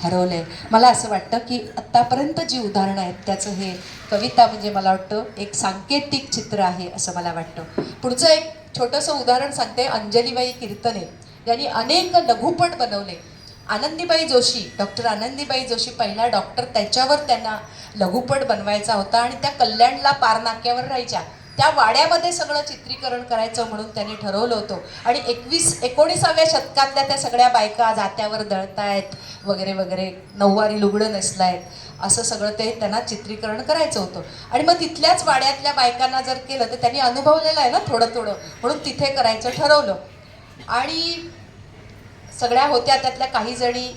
हरवलंय. मला असं वाटतं की आत्तापर्यंत जी उदाहरणं आहेत त्याचं हे कविता म्हणजे मला वाटतं एक सांकेतिक चित्र आहे असं मला वाटतं. पुढचं एक छोटंसं उदाहरण सांगते. अंजलीबाई कीर्तने यांनी अनेक लघुपट बनवले. आनंदीबाई जोशी, डॉक्टर आनंदीबाई जोशी पहिला डॉक्टर, त्याच्यावर त्यांना लघुपट बनवायचा होता आणि त्या कल्याणला पारनाक्यावर राहायच्या. त्या वाड्यामध्ये सगळं चित्रीकरण करायचं म्हणून त्यांनी ठरवलं होतं. आणि 19व्या शतकातल्या त्या सगळ्या बायका जात्यावर दळतायत वगैरे वगैरे, नऊवारी लुगडं नेसलायत, असं सगळं ते त्यांना चित्रीकरण करायचं होतं. आणि मग तिथल्याच वाड्यातल्या बायकांना जर केलं तर त्यांनी अनुभवलेलं आहे ना थोडं थोडं, म्हणून तिथे करायचं ठरवलं. आणि सगळ्या होत्या, त्यातल्या काही जणी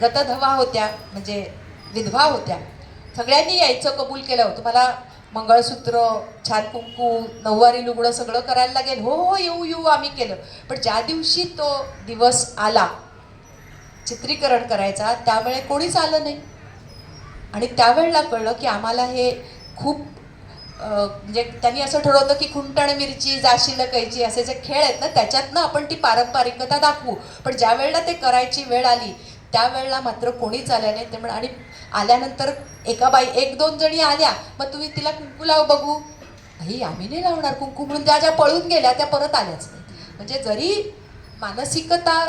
गतधवा होत्या म्हणजे विधवा होत्या. सगळ्यांनी यायचं कबूल केलं. तुम्हाला मंगळसूत्र, छान कुंकू, नऊवारी लुगडं सगळं करायला लागेल. हो येऊ आम्ही केलं. पण ज्या दिवशी तो दिवस आला चित्रीकरण करायचा त्यावेळे कोणीच आलं नाही. आणि त्यावेळेला कळलं की आम्हाला हे खूप म्हणजे त्यांनी असं ठरवलं की खुंटण मिरची, जाशील कैची असे जे खेळ आहेत ना त्याच्यातनं आपण ती पारंपरिकता दाखवू. पण ज्या वेळेला ते करायची वेळ आली त्यावेळेला मात्र कोणीच आल्या नाही. ते आणि आल्यानंतर एक दोन जणी आल्या, मग तुम्ही तिला कुंकू लाव बघू. ही आम्ही नाही लावणार कुंकू म्हणून ज्या पळून गेल्या त्या परत आल्याच नाही. म्हणजे जरी मानसिकता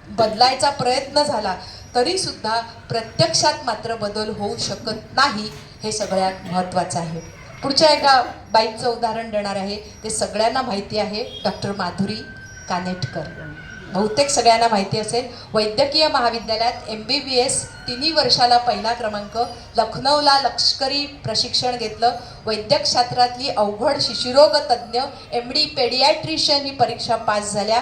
बदलायचा प्रयत्न झाला तरी सुद्धा प्रत्यक्षात मात्र बदल होऊ शकत नाही, हे सगळ्यात महत्त्वाचं आहे. पुढच्या एका बाईचं उदाहरण देणार आहे. ते सगळ्यांना माहिती आहे, डॉक्टर माधुरी कानेटकर. बहुतेक सगळ्यांना माहिती असेल. वैद्यकीय महाविद्यालयात MBBS 3 वर्षाला पहिला क्रमांक, लखनौला लष्करी प्रशिक्षण घेतलं. वैद्यक शास्त्रातली अवघड शिशुरोग तज्ज्ञ MD पेडियाट्रिशियन ही परीक्षा पास झाल्या.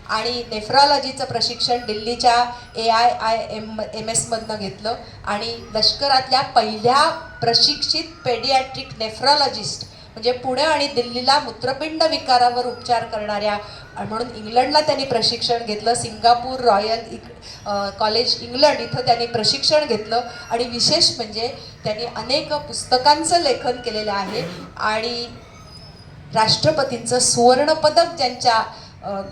आणि नेफ्रॉलॉजीचं प्रशिक्षण दिल्लीच्या AIIMS मधनं घेतलं. आणि लष्करातल्या पहिल्या प्रशिक्षित पेडियाट्रिक नेफ्रॉलॉजिस्ट म्हणजे पुणे आणि दिल्लीला मूत्रपिंड विकारावर उपचार करणाऱ्या म्हणून इंग्लंडला त्यांनी प्रशिक्षण घेतलं. सिंगापूर रॉयल कॉलेज इंग्लंड इथं त्यांनी प्रशिक्षण घेतलं. आणि विशेष म्हणजे त्यांनी अनेक पुस्तकांचं लेखन केलेलं आहे. आणि राष्ट्रपतींचं सुवर्णपदक ज्यांच्या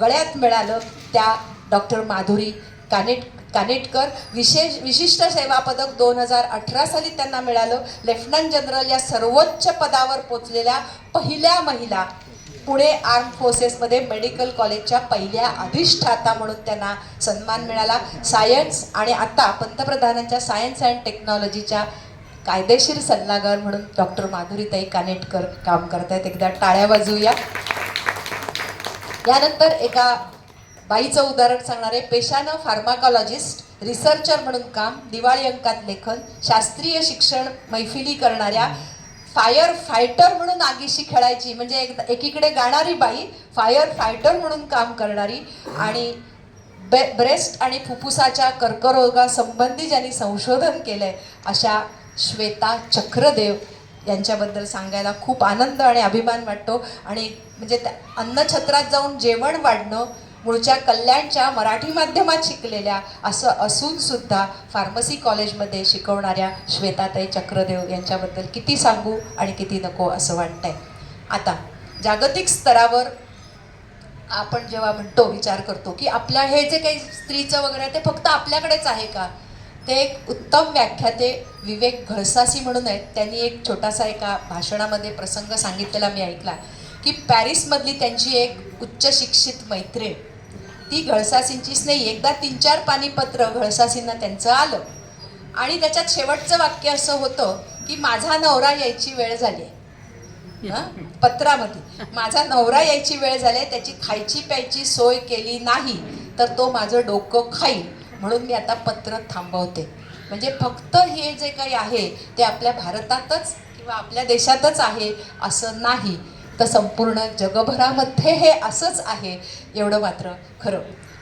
गळ्यात मिळालं त्या डॉक्टर माधुरी कानेटकर. विशिष्ट सेवा पदक 2018 साली त्यांना मिळालं. लेफ्टनंट जनरल या सर्वोच्च पदावर पोचलेल्या पहिल्या महिला. पुणे आर्म फोर्सेसमध्ये मेडिकल कॉलेजच्या पहिल्या अधिष्ठाता म्हणून त्यांना सन्मान मिळाला. सायन्स आणि आता पंतप्रधानांच्या सायन्स अँड टेक्नॉलॉजीच्या कायदेशीर सल्लागार म्हणून डॉक्टर माधुरीताई कानेटकर काम करतायत. एकदा टाळ्या वाजवूया. यानंतर एका बाईचं उदाहरण सांगणार आहे. पेशानं फार्माकॉलॉजिस्ट, रिसर्चर म्हणून काम, दिवाळी अंकात लेखन, शास्त्रीय शिक्षण मैफिली करणाऱ्या, फायर फायटर म्हणून आगीशी खेळायची म्हणजे एकीकडे गाणारी बाई, फायर फायटर म्हणून काम करणारी. आणि ब्रेस्ट आणि फुफ्फुसाच्या कर्करोगासंबंधी ज्यांनी संशोधन केलंय अशा श्वेता चक्रदेव यांच्याबद्दल सांगायला खूप आनंद आणि अभिमान वाटतो. आणि म्हणजे त्या अन्नछत्रात जाऊन जेवण वाढणं, मूळच्या कल्याणच्या मराठी माध्यमात शिकलेल्या असं असून सुद्धा फार्मसी कॉलेजमध्ये शिकवणाऱ्या श्वेताताई चक्रदेव यांच्याबद्दल किती सांगू आणि किती नको असं वाटतंय. आता जागतिक स्तरावर आपण जेव्हा म्हणतो, विचार करतो की आपल्या हे जे काही स्त्रीचं वगैरे ते फक्त आपल्याकडेच आहे का, ते एक उत्तम व्याख्याते विवेक घळसासी म्हणून आहेत. त्यांनी एक छोटासा एका भाषणामध्ये प्रसंग सांगितलेला मी ऐकला की पॅरिसमधली त्यांची एक उच्च शिक्षित मैत्रीण, ती घळसासींचीच नाही, एकदा 3-4 पानिपत्र घळसासींना त्यांचं आलं आणि त्याच्यात शेवटचं वाक्य असं होतं की माझा नवरा यायची वेळ झाली. पत्रामध्ये माझा नवरा यायची वेळ झाली, त्याची खायची प्यायची सोय केली नाही तर तो माझं डोकं खाईल, म्हणून मी आता पत्र थांबवते. म्हणजे फक्त हे जे काही आहे ते आपल्या भारतातच किंवा आपल्या देशातच आहे असं नाही, तर संपूर्ण जगभरामध्ये हे असंच आहे एवढं मात्र खरं.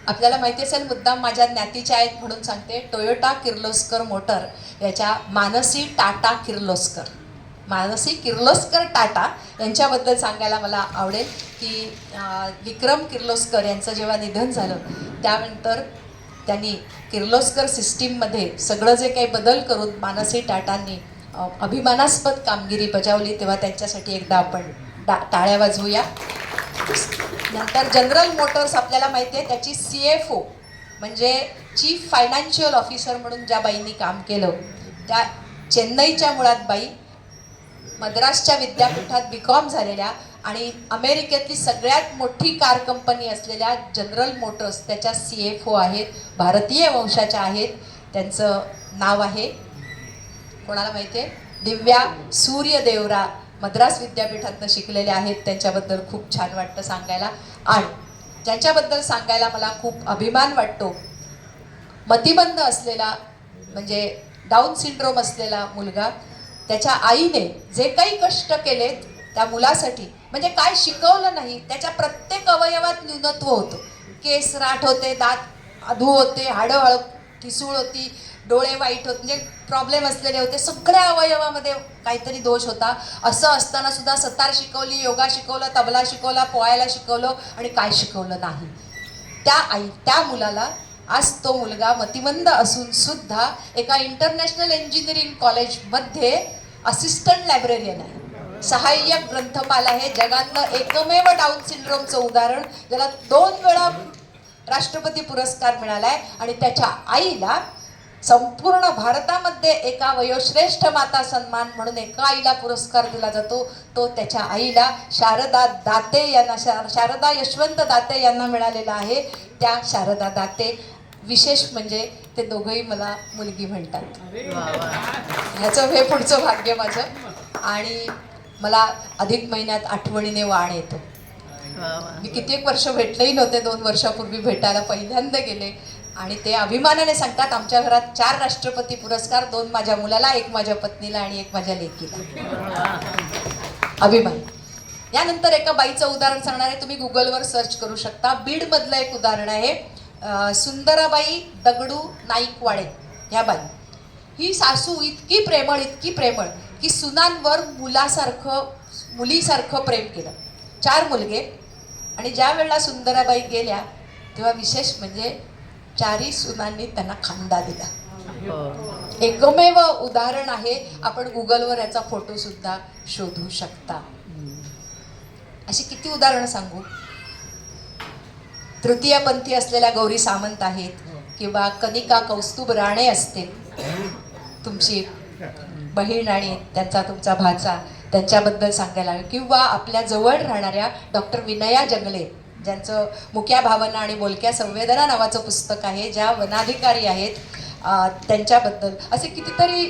आपल्याला माहिती असेल, मुद्दाम माझ्या ज्ञातीच्या आहेत म्हणून सांगते, टोयोटा किर्लोस्कर मोटर याच्या मानसी टाटा किर्लोस्कर, मानसी किर्लोस्कर टाटा यांच्याबद्दल सांगायला मला आवडेल की विक्रम किर्लोस्कर यांचं जेव्हा निधन झालं त्यानंतर त्यांनी किर्लोस्कर सिस्टीममध्ये सगळं जे काही बदल करून मानसी टाटांनी अभिमानास्पद कामगिरी बजावली, तेव्हा त्यांच्यासाठी एकदा आपण टाळ्या वाजवूया. नंतर जनरल मोटर्स आपल्याला माहिती आहे, त्याची CFO म्हणजे चीफ फायनान्शियल ऑफिसर म्हणून ज्या बाईंनी काम केलं, त्या चेन्नईच्या मुळात बाई, मद्रासच्या विद्यापीठात BCom झालेल्या आणि अमेरिकेतली सगळ्यात मोठी कार कंपनी असलेल्या जनरल मोटर्स त्याच्या CFO आहेत, भारतीय वंशाच्या आहेत. त्यांचं नाव आहे, कोणाला माहिती आहे, दिव्या सूर्यदेवरा, मद्रास विद्यापीठातनं शिकलेले आहेत. त्यांच्याबद्दल खूप छान वाटतं सांगायला. आणि ज्यांच्याबद्दल सांगायला मला खूप अभिमान वाटतो, मतिमंद असलेला म्हणजे डाऊन सिंड्रोम असलेला मुलगा, त्याच्या आईने जे काही कष्ट केलेत त्या मुलासाठी, म्हणजे काय शिकवलं नाही, त्याच्या प्रत्येक अवयवात न्यूनत्व होतं. केस राठ होते, दात अधू होते, हाडं ठिसूळ होती, डोळे वाईट होते, म्हणजे प्रॉब्लेम असलेले होते, सगळ्या अवयवामध्ये काहीतरी दोष होता. असं असताना सुद्धा सतार शिकवली, योगा शिकवलं, तबला शिकवला, पोहायला शिकवलं आणि काय शिकवलं नाही. त्या मुलाला आज तो मुलगा मतिमंद असून सुद्धा एका इंटरनॅशनल इंजिनिअरिंग कॉलेजमध्ये असिस्टंट लायब्ररियन आहे, सहाय्यक ग्रंथपाल आहे. जगातलं एकमेव डाऊन सिंड्रोमचं उदाहरण, ज्याला 2 वेळा राष्ट्रपती पुरस्कार मिळाला आहे. आणि त्याच्या आईला संपूर्ण भारतामध्ये एका वयोश्रेष्ठ माता सन्मान म्हणून एका आईला पुरस्कार दिला जातो, तो त्याच्या आईला शारदा दाते यांना, शारदा यशवंत दाते यांना मिळालेला आहे. त्या शारदा दाते, विशेष म्हणजे ते दोघंही मला मुलगी म्हणतात. ह्याचं हे पुढचं भाग्य माझं. आणि मला अधिक महिन्यात आठवणीने वाण येतो. मी कित्येक वर्ष भेटलेही नव्हते, 2 वर्षापूर्वी भेटायला पहिल्यांदा गेले आणि ते अभिमानाने सांगतात, आमच्या घरात 4 राष्ट्रपती पुरस्कार, 2 माझ्या मुलाला, 1 माझ्या पत्नीला आणि 1 माझ्या लेकीला. अभिमान. यानंतर एका बाईचं उदाहरण सांगणार आहे, तुम्ही गुगलवर सर्च करू शकता. बीडमधलं एक उदाहरण आहे, सुंदराबाई दगडू नाईकवाडे. ह्या बाई, ही सासू इतकी प्रेमळ की सुनांवर मुलीसारखं प्रेम केलं. 4 मुलगे. आणि ज्या वेळेला सुंदराबाई गेल्या तेव्हा विशेष म्हणजे 4ही सुनांनी त्यांना खांदा दिला. एकमेव उदाहरण आहे. आपण गुगलवर याचा फोटो सुद्धा शोधू शकता. अशी किती उदाहरणं सांगू. तृतीयपंथी असलेल्या गौरी सामंत आहेत, किंवा कनिका कौस्तुभ राणे असतील, तुमची बहीण आणि त्यांचा तुमचा भाचा, त्यांच्याबद्दल सांगायला हवं. किंवा आपल्या जवळ राहणाऱ्या डॉक्टर विनया जंगले, ज्यांचं मुक्या भावना आणि बोलक्या संवेदना नावाचं पुस्तक आहे, ज्या वनाधिकारी आहेत, त्यांच्याबद्दल असे कितीतरी.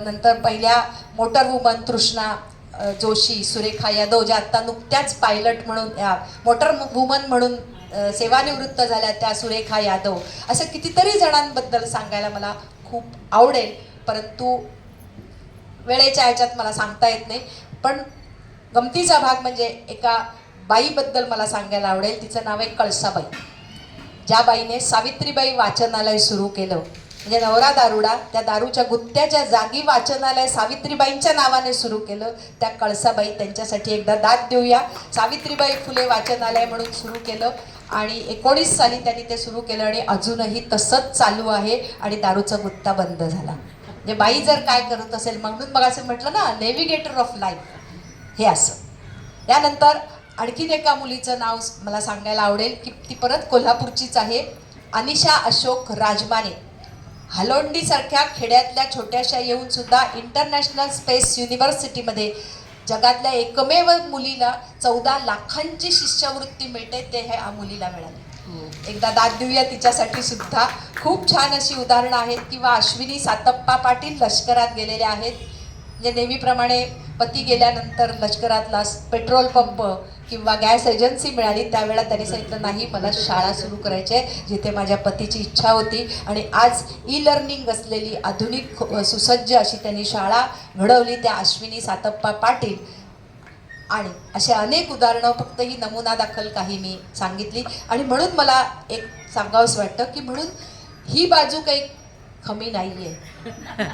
नंतर पहिल्या मोटर वुमन तृष्णा जोशी, सुरेखा यादव, ज्या आत्ता नुकत्याच पायलट म्हणून, मोटर वुमन म्हणून सेवानिवृत्त झाल्या, त्या सुरेखा यादव. असं कितीतरी जणांबद्दल सांगायला मला खूप आवडेल, परंतु वेळेच्या ह्याच्यात मला सांगता येत नाही. पण गमतीचा भाग म्हणजे एका बाईबद्दल मला सांगायला आवडेल. तिचं नाव आहे कळसाबाई. ज्या बाईने सावित्रीबाई वाचनालय सुरू केलं, म्हणजे नवरा दारुडा, त्या दारूच्या गुत्त्याच्या जागी वाचनालय सावित्रीबाईंच्या नावाने सुरू केलं, त्या कळसाबाई. त्यांच्यासाठी एकदा दाद देऊया. सावित्रीबाई फुले वाचनालय म्हणून सुरू केलं आणि 19 साली त्यांनी ते सुरू केलं आणि अजूनही तसंच चालू आहे आणि दारूचा गुत्ता बंद झाला. म्हणजे बाई जर काय करत असेल, म्हणून मग असं म्हटलं ना, नेव्हिगेटर ऑफ लाईफ, हे असं. त्यानंतर आणखीन एका मुलीचं नाव मला सांगायला आवडेल की ती परत कोल्हापूरचीच आहे, अनिशा अशोक राजमाने. हालोंडीसारख्या खेड्यातल्या छोट्याशा येऊन सुद्धा इंटरनॅशनल स्पेस युनिव्हर्सिटीमध्ये जगातल्या एकमेव मुलीला 14 लाखांची शिष्यवृत्ती मिळते, ते ह्या मुलीला मिळाली. एकदा दाद देऊया तिच्यासाठी सुद्धा. खूप छान अशी उदाहरणं आहेत. किंवा अश्विनी सातप्पा पाटील लष्करात गेलेले आहेत. म्हणजे नेहमीप्रमाणे पती गेल्यानंतर लष्करातला पेट्रोल पंप किंवा गॅस एजन्सी मिळाली, त्यावेळेला त्यांनी सांगितलं नाही, मला शाळा सुरू करायची आहे जिथे माझ्या पतीची इच्छा होती. आणि आज ई लर्निंग असलेली आधुनिक सुसज्ज अशी त्यांनी शाळा घडवली, त्या अश्विनी सातप्पा पाटील. आणि असे अनेक उदाहरणं, फक्त ही नमुना दाखल काही मी सांगितली. आणि म्हणून मला एक सांगावंसं वाटतं की म्हणून ही बाजू काही कमी नाही आहे.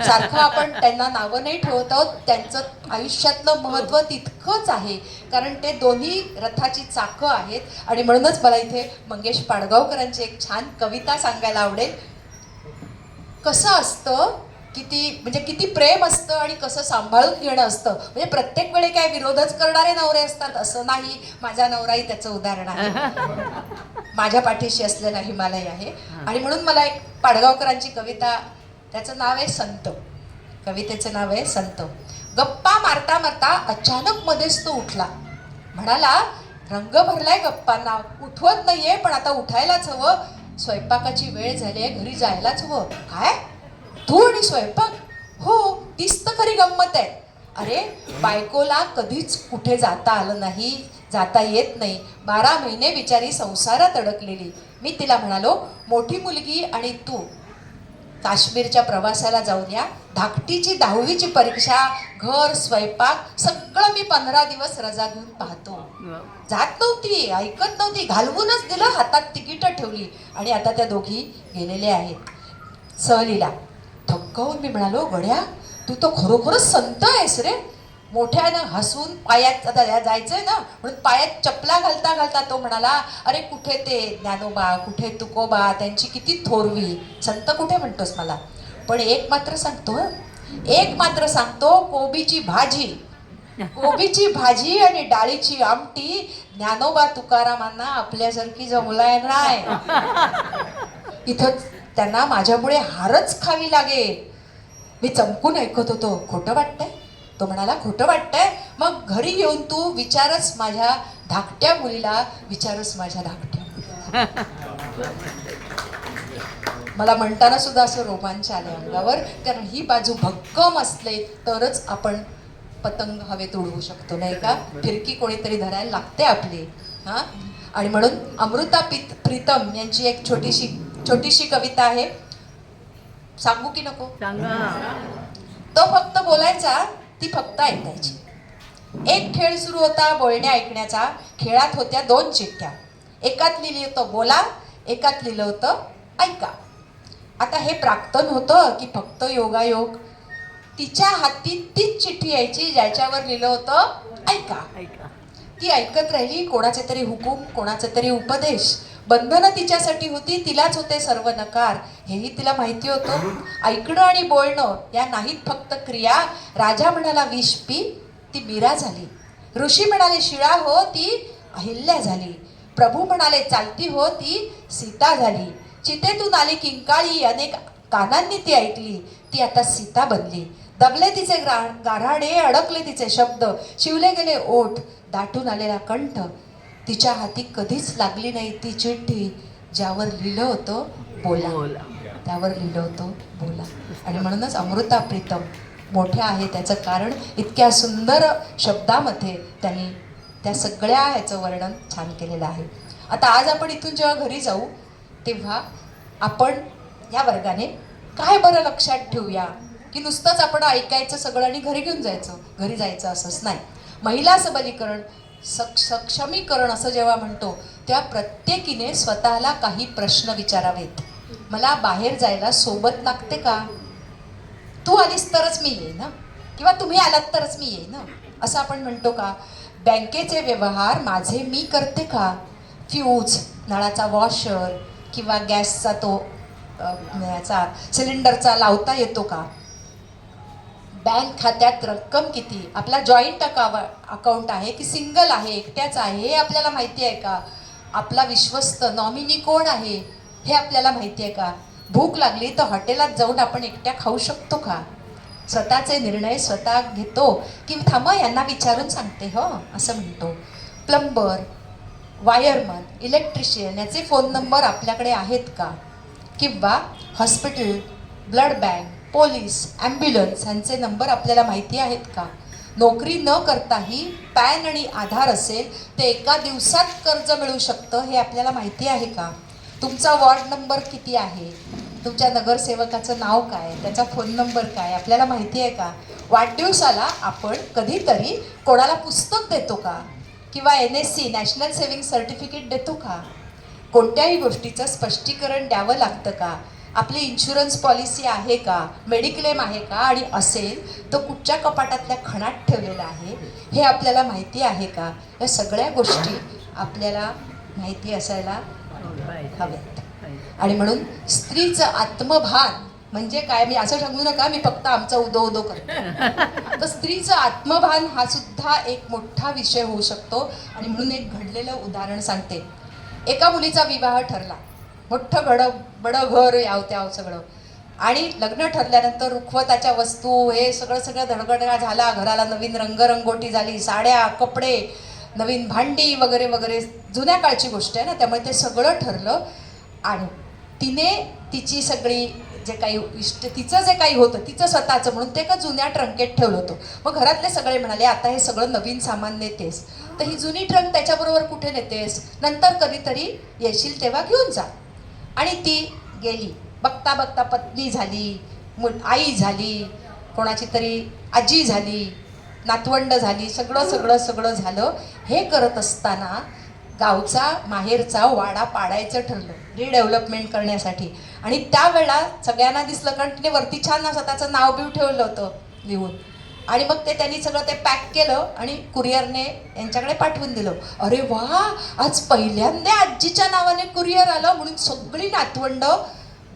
सारखं आपण त्यांना नावं नाही ठेवत आहोत, त्यांचं आयुष्यातलं महत्त्व तितकंच आहे, कारण ते दोन्ही रथाची चाकं आहेत. आणि म्हणूनच मला इथे मंगेश पाडगावकरांची एक छान कविता सांगायला आवडेल. कसं असतं, किती प्रेम असतं आणि कसं सांभाळून घेणं असतं. म्हणजे प्रत्येक वेळी काय विरोधच करणारे नवरे असतात असं नाही. माझा नवराही त्याचं उदाहरण आहे. माझ्या पाठीशी असलेला हिमालय आहे. आणि म्हणून मला एक पाडगावकरांची कविता, त्याचं नाव आहे संत. कवितेचं नाव आहे संत. गप्पा मारता मारता अचानक मध्येच तो उठला. म्हणाला, रंग भरलाय गप्पांना, उठवत नाहीये पण आता उठायलाच हवं. स्वयंपाकाची वेळ झाली आहे, घरी जायलाच हवं. काय, तू आणि स्वयंपाक? हो, तीच तर खरी गंमत आहे. अरे, बायकोला कधीच कुठे जाता आलं नाही, जाता येत नाही. 12 महिने बिचारी संसारात अडकलेली. मी तिला म्हणालो, मोठी मुलगी आणि तू काश्मीरच्या प्रवासाला जाऊन या. धाकटीची 10वीची परीक्षा, घर, स्वयंपाक सगळं मी 15 दिवस रजा घेऊन पाहतो. जात नव्हती, ऐकत नव्हती, घालवूनच दिलं, हातात तिकीट ठेवली. आणि आता त्या दोघी गेलेल्या आहेत सहलीला. थक्क होऊन मी म्हणालो, गड्या, तू तर खरोखरच संत आहेस रे. मोठ्यानं हसून पायात, आता जायचंय ना म्हणून पायात चपला घालता घालता तो म्हणाला, अरे कुठे ते ज्ञानोबा, कुठे तुकोबा, त्यांची किती थोरवी. संत कुठे म्हणतोस मला? पण एक मात्र सांगतो, कोबीची भाजी आणि डाळीची आमटी ज्ञानोबा तुकारामांना आपल्यासारखी जमलाय नाही. इथं त्यांना माझ्यामुळे हारच खावी लागेल. मी चमकून ऐकत होतो. खोटं वाटतंय? तो म्हणाला, खोटं वाटतंय? मग घरी येऊन तू विचारच माझ्या धाकट्या मुलीला, विचारच माझ्या धाकट्या मुलीला. मला म्हणताना सुद्धा असं रोमांच आले अंगावर, कारण ही बाजू भक्कम असले तरच आपण पतंग हवेत उडवू शकतो, नाही का? फिरकी कोणीतरी धरायला लागते आपली. हां, आणि म्हणून अमृता प्रीतम यांची एक छोटीशी कविता आहे. सांगू की नको? तो फक्त बोलायचा, ती फक्त ऐकायची. एक खेळ सुरू होता बोलण्या ऐकण्याचा. खेळात होत्या 2 चिठ्ठ्या. एकात लिहिलं होतं बोला, एकात लिहिलं होतं ऐका. आता हे प्राक्तन होतं की फक्त योगायोग? तिच्या हाती तीच चिठ्ठी यायची ज्याच्यावर लिहिलं होतं ऐका. ती ऐकत राहिली. कोणाचे तरी हुकूम, कोणाचे तरी उपदेश. बंधनं तिच्यासाठी होती, तिलाच होते सर्व नकार, हेही तिला माहिती होतं. ऐकणं आणि बोलणं या नाहीत फक्त क्रिया. राजा म्हणाला 20 पी, ती मीरा झाली. ऋषी म्हणाले शिळा हो, ती अहिल्या झाली. प्रभू म्हणाले चालती हो, ती सीता झाली. चितेतून आली किंकाळी, अनेक कानांनी ती ऐकली, ती आता सीता बनली. दबले तिचे गाऱ्हाणे, अडकले तिचे शब्द, शिवले गेले ओठ, दाटून आलेला कंठ. तिच्या हाती कधीच लागली नाही ती चिठ्ठी ज्यावर लिहिलं होतं बोला, त्यावर लिहिलं होतं बोला. आणि म्हणूनच अमृता प्रीतम मोठ्या आहे त्याचं कारण इतक्या सुंदर शब्दामध्ये त्यांनी त्या सगळ्या ह्याचं वर्णन छान केलेलं आहे. आता आज आपण इथून जेव्हा घरी जाऊ तेव्हा आपण या वर्गाने काय बरं लक्षात ठेवूया की नुसतंच आपण ऐकायचं सगळं आणि घरी जायचं असंच नाही. महिला सबलीकरण, सक्षमीकरण असं जेव्हा म्हणतो तेव्हा प्रत्येकीने स्वतःला काही प्रश्न विचारावेत. मला बाहेर जायला सोबत लागते का? तू आलीस तरच मी येईन ना, किंवा तुम्ही आलात तरच मी येईन ना, असं आपण म्हणतो का? बँकेचे व्यवहार माझे मी करते का? फ्यूज, नळाचा वॉशर किंवा गॅसचा तो याचा सिलेंडरचा लावता येतो का? बँक खात्यात रक्कम किती? आपला जॉईंट अकाउंट आहे की सिंगल आहे, एकट्याच आहे, हे आपल्याला माहिती आहे का? आपला विश्वस्त नॉमिनी कोण आहे हे आपल्याला माहिती आहे का? भूक लागली तर हॉटेलात जाऊन आपण एकट्या खाऊ शकतो का? स्वतःचे निर्णय स्वतः घेतो की थांबा यांना विचारून सांगते हो असं म्हणतो. प्लंबर, वायरमन, इलेक्ट्रिशियन याचे फोन नंबर आपल्याकडे आहेत का? किंवा hospital, blood bank, police, ambulance यांचे नंबर आपल्याला माहिती आहेत का? नोकरी न करताही पॅन आणि आधार असेल तर एका दिवसात कर्ज मिळू शकतं हे आपल्याला माहिती आहे का? तुमचा वॉर्ड नंबर किती आहे? तुमच्या नगरसेवकाचं नाव काय? त्याचा फोन नंबर काय आपल्याला माहिती आहे का? वाढदिवसाला आपण कधीतरी कोणाला पुस्तक देतो का? किंवा NSC नॅशनल सेव्हिंग सर्टिफिकेट देतो का? कोणत्याही गोष्टीचं स्पष्टीकरण द्यावं लागतं का? आपली इन्शुरन्स पॉलिसी आहे का? मेडिक्लेम आहे का? आणि असेल तर कुठच्या कपाटातल्या खणात ठेवलेलं आहे हे आपल्याला माहिती आहे का? या सगळ्या गोष्टी आपल्याला माहिती असायला हव्यात. आणि म्हणून स्त्रीचं आत्मभान म्हणजे काय? मी असं सांगू नका मी फक्त आमचा उदो उदो करतो. तर स्त्रीचं आत्मभान हा सुद्धा एक मोठा विषय होऊ शकतो. आणि म्हणून एक घडलेलं उदाहरण सांगते. एका मुलीचा विवाह ठरला, मोठं बडं घर याव त्याव सगळं, आणि लग्न ठरल्यानंतर रुखवताच्या वस्तू हे सगळं धडगडा झाला, घराला नवीन रंगरंगोटी झाली, साड्या, कपडे, नवीन भांडी वगैरे वगैरे, जुन्या काळची गोष्ट आहे ना, त्यामुळे ते सगळं ठरलं. आणि तिने तिची सगळी जे काही तिचं जे काही होतं तिचं स्वतःचं म्हणून ते का जुन्या ट्रंकेत ठेवलं होतं. मग घरातले सगळे म्हणाले आता हे सगळं नवीन सामान नेतेस तर ही जुनी ट्रंक त्याच्याबरोबर कुठे नेतेस? नंतर कधीतरी येशील तेव्हा घेऊन जा. आणि ती गेली. बघता बघता पत्नी झाली, आई झाली, कोणाची तरी आजी झाली, नातवंड झाली, सगळं झालं. हे करत असताना गावचा माहेरचा वाडा पाडायचं ठरलं रिडेव्हलपमेंट करण्यासाठी. आणि त्यावेळेला सगळ्यांना दिसलं कारण तिने वरती छान स्वतःचं नाव बिव ठेवलं होतं लिहून. आणि मग त्यांनी सगळं ते पॅक केलं आणि कुरिअरने यांच्याकडे पाठवून दिलं. अरे वा, आज पहिल्यांदा आजीच्या नावाने कुरिअर आलं म्हणून सगळी नातवंड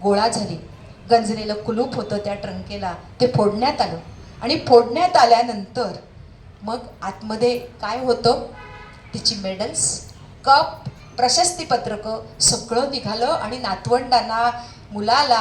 गोळा झाली. गंजलेलं कुलूप होतं त्या ट्रंकेला, ते फोडण्यात आलं. आणि फोडण्यात आल्यानंतर मग आतमध्ये काय होतं? तिची मेडल्स, कप, प्रशस्तीपत्रकं सगळं निघालं. आणि नातवंडांना, मुलाला,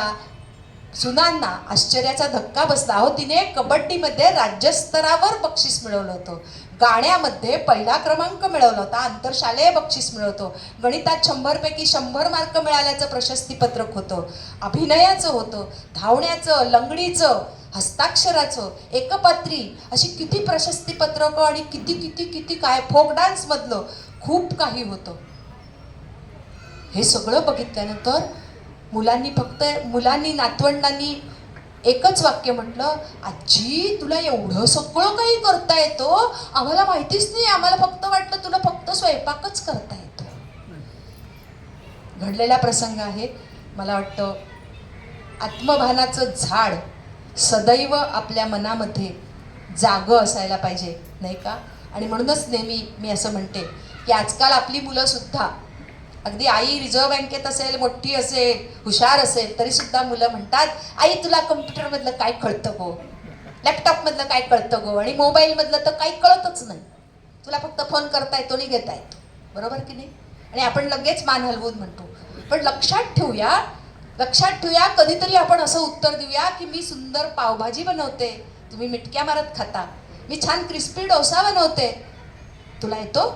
सुनांना आश्चर्याचा धक्का बसला. अहो, तिने कबड्डीमध्ये राज्यस्तरावर बक्षीस मिळवलं होतं, गाण्यामध्ये पहिला क्रमांक मिळवला होता, आंतरशालेय बक्षीस मिळवतो, गणितात 100 पैकी 100 मार्क मिळाल्याचं प्रशस्तीपत्रक होतं, अभिनयाचं होतं, धावण्याचं, लंगडीचं, हस्ताक्षराचं, एकपात्री, अशी किती प्रशस्तीपत्रकं आणि किती किती किती काय, फोक डान्समधलं खूप काही होतं. हे सगळं बघितल्यानंतर मुलांनी नातवंडांनी एकच वाक्य म्हटलं, आजी तुला एवढं सगळं काही करता येतं, आम्हाला माहितीच नाही, आम्हाला फक्त वाटलं तुला फक्त स्वयंपाकच करता येतो. घडलेला प्रसंग आहे. मला वाटतं आत्मभानाचं झाड सदैव आपल्या मनामध्ये जागं असायला पाहिजे, नाही का? आणि म्हणूनच नेहमी मी असं म्हणते की आजकाल आपली मुलं सुद्धा अगदी आई रिझर्व्ह बँकेत असेल, मोठी असेल, हुशार असेल, तरी सुद्धा मुलं म्हणतात आई तुला कम्प्युटरमधलं काय कळतं गो, लॅपटॉपमधलं काय कळतं गो, आणि मोबाईलमधलं तर काही कळतच नाही, तुला फक्त फोन करता येतो आणि घेता येतो. बरोबर की नाही? आणि आपण लगेच मान हलवून म्हणतो. पण लक्षात ठेवूया कधीतरी आपण असं उत्तर देऊया की मी सुंदर पावभाजी बनवते, तुम्ही मिटक्या मारत खाता, मी छान क्रिस्पी डोसा बनवते, तुला येतो?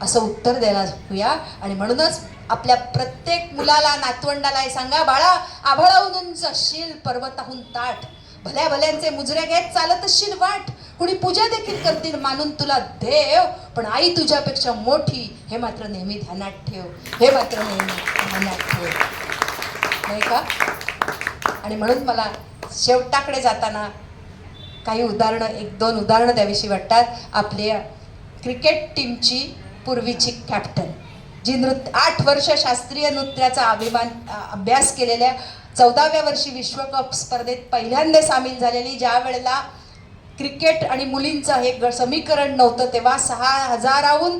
असं उत्तर द्यायला हवूया. आणि म्हणूनच आपल्या प्रत्येक मुलाला, नातवंडाला हे सांगा, बाळा आभाळाहून उंच, शील पर्वताहून ताठ, भल्या भल्यांचे मुजरे घेत चालत असशील वाट, कुणी पूजा देखील करतील मानून तुला देव, पण आई तुझ्यापेक्षा मोठी हे मात्र नेहमी ध्यानात ठेव, हे मात्र नेहमी ध्यानात ठेव, नाही का? आणि म्हणून मला शेवटाकडे जाताना काही उदाहरणं, 1-2 उदाहरणं द्यावीशी वाटतात. आपल्या क्रिकेट टीमची पूर्वीची कॅप्टन, जी 8 वर्ष शास्त्रीय नृत्याचा अभ्यास केलेल्या, 14व्या वर्षी विश्वकप स्पर्धेत पहिल्यांदा सामील झालेली, ज्या वेळेला क्रिकेट आणि मुलींचं हे समीकरण नव्हतं तेव्हा 6000हून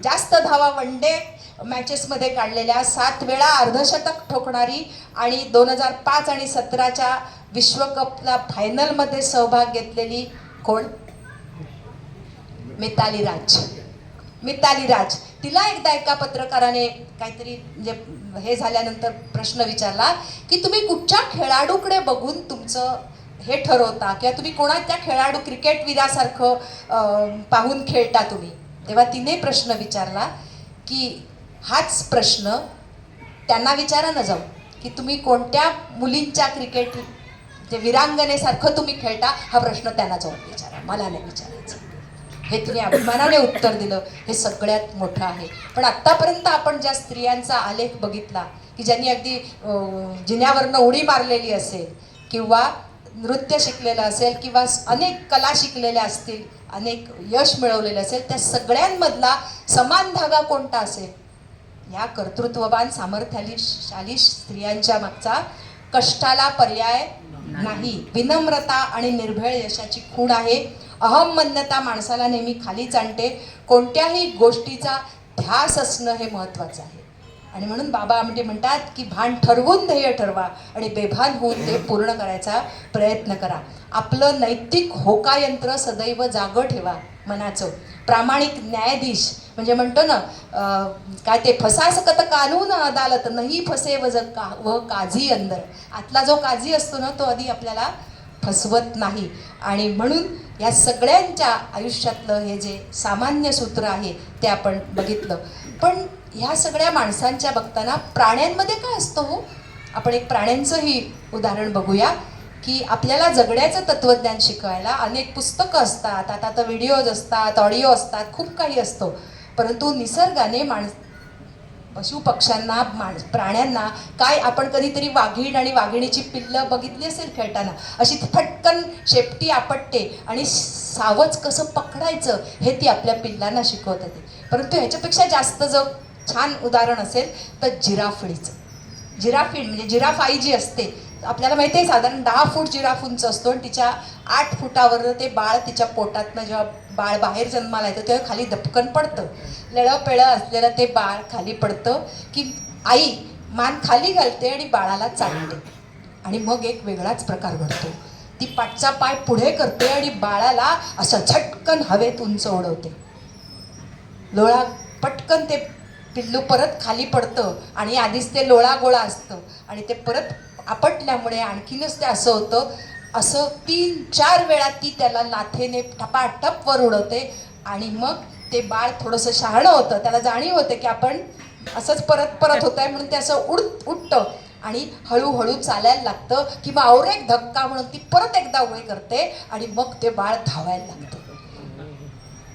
जास्त धावा वन डे मॅचेसमध्ये काढलेल्या, 7 वेळा अर्धशतक ठोकणारी आणि 2005 आणि 17च्या विश्वकपला फायनलमध्ये सहभाग घेतलेली कोण? मिताली राज. तिला एकदा एका पत्रकाराने काहीतरी म्हणजे हे झाल्यानंतर प्रश्न विचारला की तुम्ही कुठच्या खेळाडूकडे बघून तुमचं हे ठरवता किंवा तुम्ही कोणाच्या खेळाडू क्रिकेटवीरासारखं पाहून खेळता तुम्ही, तेव्हा तिने प्रश्न विचारला की हाच प्रश्न त्यांना विचारा न जाऊ की तुम्ही कोणत्या मुलींच्या क्रिकेट जे वीरांगनेसारखं तुम्ही खेळता, हा प्रश्न त्यांना जाऊन विचारा, मला नाही विचारायचं. हे तिने अभिमानाने उत्तर दिलं. हे सगळ्यात मोठं आहे. पण आत्तापर्यंत आपण ज्या स्त्रियांचा आलेख बघितला की ज्यांनी अगदी जिन्यावरनं उडी मारलेली असेल किंवा नृत्य शिकलेलं असेल किंवा अनेक कला शिकलेल्या असतील, अनेक यश मिळवलेलं असेल, त्या सगळ्यांमधला समान धागा कोणता असेल? या कर्तृत्ववान सामर्थ्यशाली स्त्रियांच्या मागचा कष्टाला पर्याय नाही. विनम्रता आणि निर्भय यशाची खूण आहे. अहमन्यता माणसाला नेहमी खालीच आणते. कोणत्याही गोष्टीचा ध्यास असणं हे महत्त्वाचं आहे. आणि म्हणून बाबा आमटे म्हणतात की भान ठरवून ध्येय ठरवा आणि बेभान होऊन ते पूर्ण करायचा प्रयत्न करा. आपलं नैतिक होकायंत्र सदैव जागं ठेवा मनाचं. प्रामाणिक न्यायाधीश म्हणजे म्हणतो ना काय ते फसा सकत कानून अदालत नाही फसे व काझी अंदर. आतला जो काझी असतो ना तो आधी आपल्याला फसवत नाही. आणि म्हणून या सगळ्यांच्या आयुष्यातलं हे जे सामान्य सूत्र आहे ते आपण बघितलं. पण ह्या सगळ्या माणसांच्या बघताना प्राण्यांमध्ये काय असतं हो? आपण एक प्राण्यांचंही उदाहरण बघूया की आपल्याला जगण्याचं तत्त्वज्ञान शिकवायला अनेक पुस्तकं असतात, आता तर व्हिडिओज असतात, ऑडिओ असतात, खूप काही असतो. परंतु निसर्गाने पशुपक्ष्यांना प्राण्यांना काय, आपण कधीतरी वाघीण आणि वाघिणीची पिल्लं बघितली असेल खेळताना, अशी फटकन शेपटी आपटते आणि सावज कसं पकडायचं हे ती आपल्या पिल्लांना शिकवत होती. परंतु ह्याच्यापेक्षा जास्त जर छान उदाहरण असेल तर जिराफळीचं. जिराफीण म्हणजे जिराफ आई जी असते, आपल्याला माहिती आहे साधारण 10 फूट जिराफ उंच असतो आणि तिच्या 8 फुटावर ते बाळ तिच्या पोटातनं जेव्हा बाळ बाहेर जन्माला येतं तेव्हा खाली दपकन पडतं. लळपेळं असलेलं ते बाळ खाली पडतं की आई मान खाली घालते आणि बाळाला चालते. आणि मग एक वेगळाच प्रकार घडतो. ती पाठचा पाय पुढे करते आणि बाळाला असं झटकन हवेत उंच उडवते. लोळा पटकन ते पिल्लू परत खाली पडतं आणि आधीच ते लोळा गोळा असतं आणि ते परत आपटल्यामुळे आणखीनच ते असं होतं. असं 3-4 वेळा ती त्याला लाथेने ठपाठप वर उडवते आणि मग ते बाळ थोडंसं शहाणं होतं, त्याला जाणीव होते की आपण असंच परत परत होत आहे म्हणून ते असं उठतं आणि हळूहळू चालायला लागतं किंवा और एक धक्का म्हणून ती परत एकदा उभे करते आणि मग ते बाळ धावायला लागतं.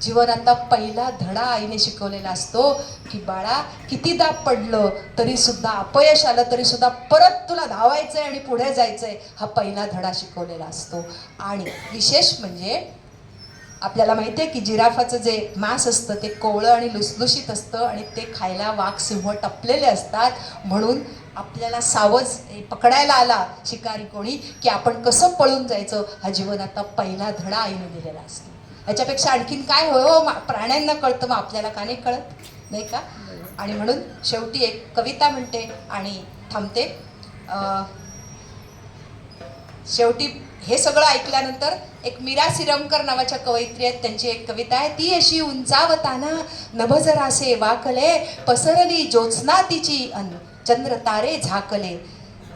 जीवनाचा पहिला धडा आईने शिकवलेला असतो की बाळा कितीदा पडलं तरी सुद्धा, अपयश आलं तरी सुद्धा परत तुला धावायचंय आणि पुढे जायचंय, हा पहिला धडा शिकवलेला असतो. आणि विशेष म्हणजे आपल्याला माहिती आहे की जिराफाचं जे मांस असतं ते कोवळं आणि लुसलुशीत असतं आणि ते खायला वाघ सिंह टपलेले असतात. म्हणून आपल्याला सावज पकडायला आला शिकारी कोणी की आपण कसं पळून जायचं, हा जीवनाचा पहिला धडा आईने दिलेला असतो. ह्याच्यापेक्षा आणखीन काय हो? प्राण्यांना कळतं, मग आपल्याला का नाही कळत, नाही का? आणि म्हणून शेवटी एक कविता म्हणते आणि थांबते. शेवटी हे सगळं ऐकल्यानंतर एक मीरा सिरमकर नावाच्या कवयित्री आहेत, त्यांची एक कविता आहे. ती अशी उंचावताना नभ जरासे वाकले, पसरली ज्योत्स्ना तिची अन चंद्र तारे झाकले,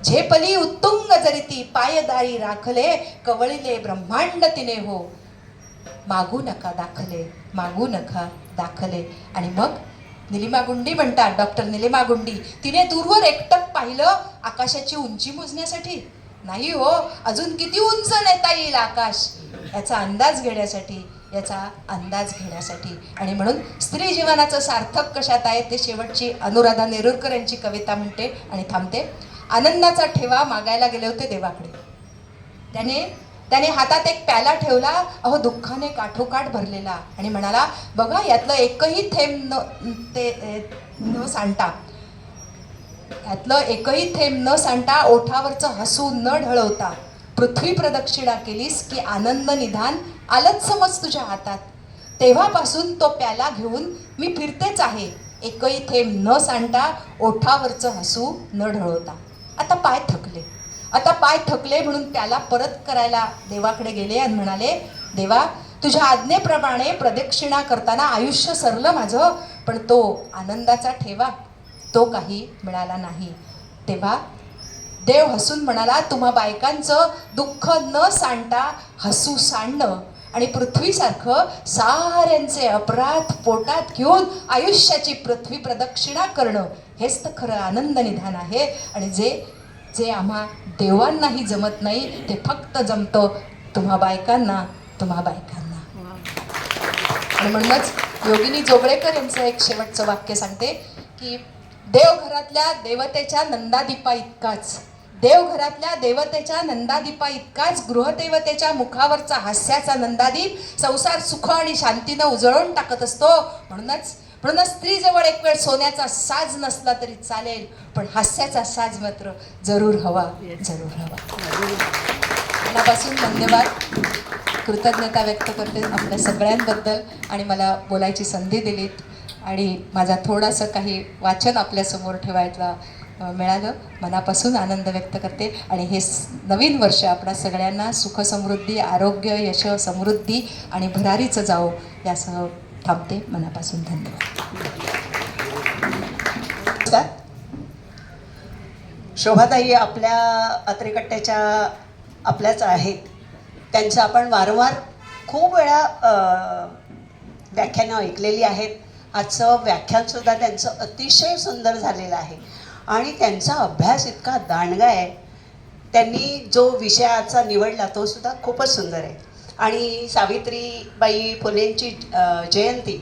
झेपली उत्तुंग जरिती पायदारी राखले, कवळिले ब्रह्मांड तिने हो, मागू नका दाखले, मागू नका दाखले. आणि मग निलिमा गुंडी म्हणतात, डॉक्टर निलिमा गुंडी, तिने दूरवर एकटक पाहिलं आकाशाची उंची मोजण्यासाठी नाही हो, अजून किती उंच नेता येईल आकाश याचा अंदाज घेण्यासाठी, याचा अंदाज घेण्यासाठी. आणि म्हणून स्त्री जीवनाचं सार्थक कशात आहे ते शेवटची अनुराधा नेरुरकर यांची कविता म्हणते आणि थांबते. आनंदाचा ठेवा मागायला गेले होते देवाकडे. त्याने हातात एक प्याला ठेवला, अहो दुःखाने काठोकाठ भरलेला, आणि म्हणाला बघा यातलं एकही थेंब न सांडता, यातलं एकही थेंब न सांडता, ओठावरचं हसू न ढळवता पृथ्वी प्रदक्षिणा केलीस की आनंद निधान आलंच समज तुझ्या हातात. तेव्हापासून तो प्याला घेऊन मी फिरतेच आहे, एकही थेंब न सांडता, ओठावरचं हसू न ढळवता. आता पाय थकले म्हणून त्याला परत करायला देवाकडे गेले आणि म्हणाले, देवा तुझ्या आज्ञेप्रमाणे प्रदक्षिणा करताना आयुष्य सरलं माझं, पण तो आनंदाचा ठेवा तो काही मिळाला नाही. तेव्हा देव हसून म्हणाला, तुम्हा बायकांचं दुःख न सांडता हसू सांडणं आणि पृथ्वीसारखं साऱ्यांचे अपराध पोटात घेऊन आयुष्याची पृथ्वी प्रदक्षिणा करणं हेच तर खरं आनंद निधान आहे. आणि जे जे आम्हा देवांनाही जमत नाही ते फक्त जमतं तुम्हा बायकांना. आणि म्हणूनच योगिनी जोगळेकर यांचं एक शेवटचं वाक्य सांगते की देवघरातल्या देवतेच्या नंदादीपा इतकाच गृहदेवतेच्या मुखावरचा हास्याचा नंदादीप संसार सुख आणि शांतीनं उजळून टाकत असतो. म्हणूनच स्त्रीजवळ एक वेळ सोन्याचा साज नसला तरी चालेल, पण हास्याचा साज मात्र जरूर हवा. मनापासून धन्यवाद, कृतज्ञता व्यक्त करते आपल्या सगळ्यांबद्दल आणि मला बोलायची संधी दिलीत आणि माझा थोडंसं काही वाचन आपल्यासमोर ठेवायला मिळालं. मनापासून आनंद व्यक्त करते आणि हे नवीन वर्ष आपल्या सगळ्यांना सुख समृद्धी, आरोग्य, यश, समृद्धी आणि भरारीचं जावो यासह थांबते. मनापासून धन्यवाद. शोभाताई आपल्या अत्रेकट्ट्याच्या आपल्याच आहेत. त्यांचं आपण वारंवार खूप वेळा व्याख्यानं ऐकलेली आहेत. आजचं व्याख्यानसुद्धा त्यांचं अतिशय सुंदर झालेलं आहे आणि त्यांचा अभ्यास इतका दांडगा आहे. त्यांनी जो विषयाचा निवडला तो सुद्धा खूपच सुंदर आहे. आणि सावित्रीबाई फुलेंची जयंती,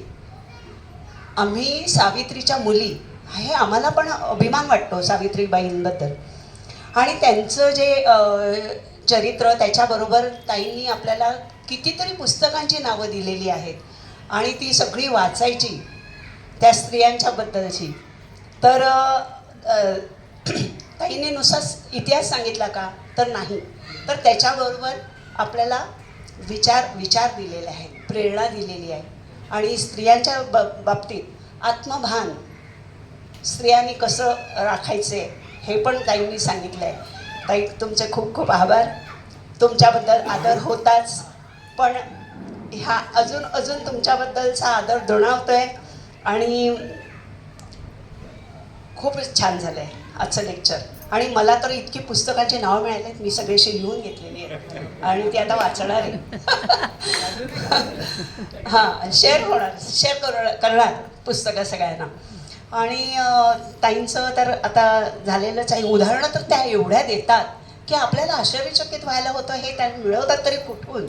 आम्ही सावित्रीच्या मुली हे आम्हाला पण अभिमान वाटतो सावित्रीबाईंबद्दल. आणि त्यांचं जे चरित्र, त्याच्याबरोबर ताईंनी आपल्याला कितीतरी पुस्तकांची नावं दिलेली आहेत आणि ती सगळी वाचायची त्या स्त्रियांच्याबद्दलची. तर ताईंनी नुसताच इतिहास सांगितला का तर नाही, तर त्याच्याबरोबर आपल्याला विचार दिलेले आहेत, प्रेरणा दिलेली आहे. आणि स्त्रियांच्या बाबतीत आत्मभान स्त्रियांनी कसं राखायचे हे पण ताईंनी सांगितलं आहे. ताई, तुमचे खूप खूप आभार. तुमच्याबद्दल आदर होताच, पण ह्या अजून तुमच्याबद्दलचा आदर दुणावतो आहे. आणि खूपच छान झालं आहे आजचं लेक्चर. आणि मला तर इतकी पुस्तकांची नावं मिळाली आहेत, मी सगळीशी लिहून घेतलेली आहेत आणि ती आता वाचणार आहे. हां, शेअर करणार पुस्तकं सगळ्यांना. आणि ताईंचं तर आता झालेलंच आहे. उदाहरणं तर त्या एवढ्या देतात की आपल्याला आश्चर्यचकित व्हायला होतं, हे त्यांनी मिळवतात तरी कुठून.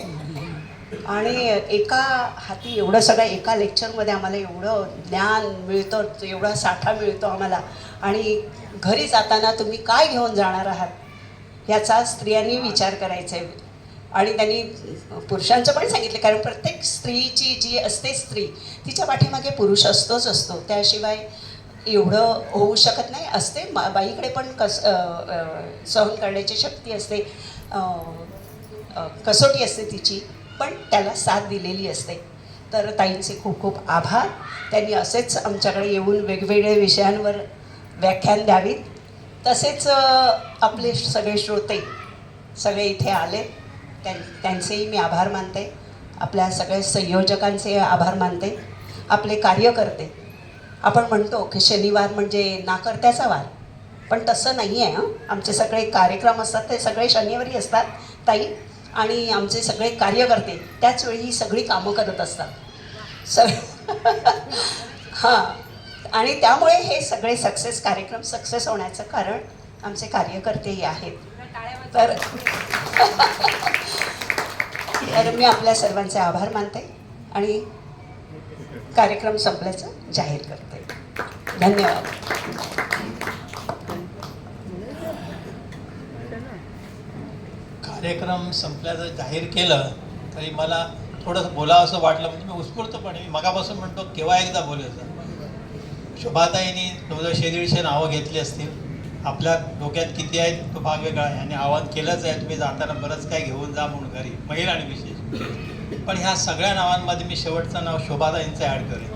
आणि एका हाती एवढं सगळं, एका लेक्चरमध्ये आम्हाला एवढं ज्ञान मिळतं, एवढा साठा मिळतो आम्हाला. आणि घरी जाताना तुम्ही काय घेऊन जाणार आहात याचा स्त्रियांनी विचार करायचा आहे. आणि त्यांनी पुरुषांचं पण सांगितलं, कारण प्रत्येक स्त्रीची जी असते स्त्री, तिच्या पाठीमागे पुरुष असतो. त्याशिवाय एवढं होऊ शकत नाही. असते बाईकडे पण सहन करण्याची शक्ती असते, कसोटी असते तिची, पण त्याला साथ दिलेली असते. तर ताईंचे खूप खूप आभार. त्यांनी असेच आमच्याकडे येऊन वेगवेगळ्या विषयांवर व्याख्यान द्यावीत. तसेच आपले सगळे श्रोते सगळे इथे आले, त्यांचेही मी आभार मानते. आपल्या सगळ्या संयोजकांचे आभार मानते. आपले कार्यकर्ते, आपण म्हणतो की शनिवार म्हणजे नाकर्त्याचा वार, पण तसं नाही आहे. आमचे सगळे कार्यक्रम असतात ते सगळे शनिवारी असतात ताई. आणि आमचे सगळे कार्यकर्ते त्याच वेळी ही सगळी कामं करत असतात हां. आणि त्यामुळे हे सगळे कार्यक्रम सक्सेस होण्याचं कारण आमचे कार्यकर्तेही आहेत. तर मी आपल्या सर्वांचे आभार मानते आणि कार्यक्रम संपल्याचं जाहीर करते. धन्यवाद. कार्यक्रम संपल्याचं जाहीर केलं तरी मला थोडंसं बोलावं असं वाटलं. म्हणजे मी उत्स्फूर्तपणे, मी मगापासून म्हणतो केव्हा एकदा बोलायचं. शोभाताईंनी 150-150 नावं घेतली असतील. आपल्या डोक्यात किती आहेत तो भाग वेगळा आहे आणि आवाहन केलंच आहे, तुम्ही जाताना बरंच काय घेऊन जा म्हणून घरी, महिला आणि विशेष. पण ह्या सगळ्या नावांमध्ये मी शेवटचं नाव शोभाताईंचं ॲड करेन.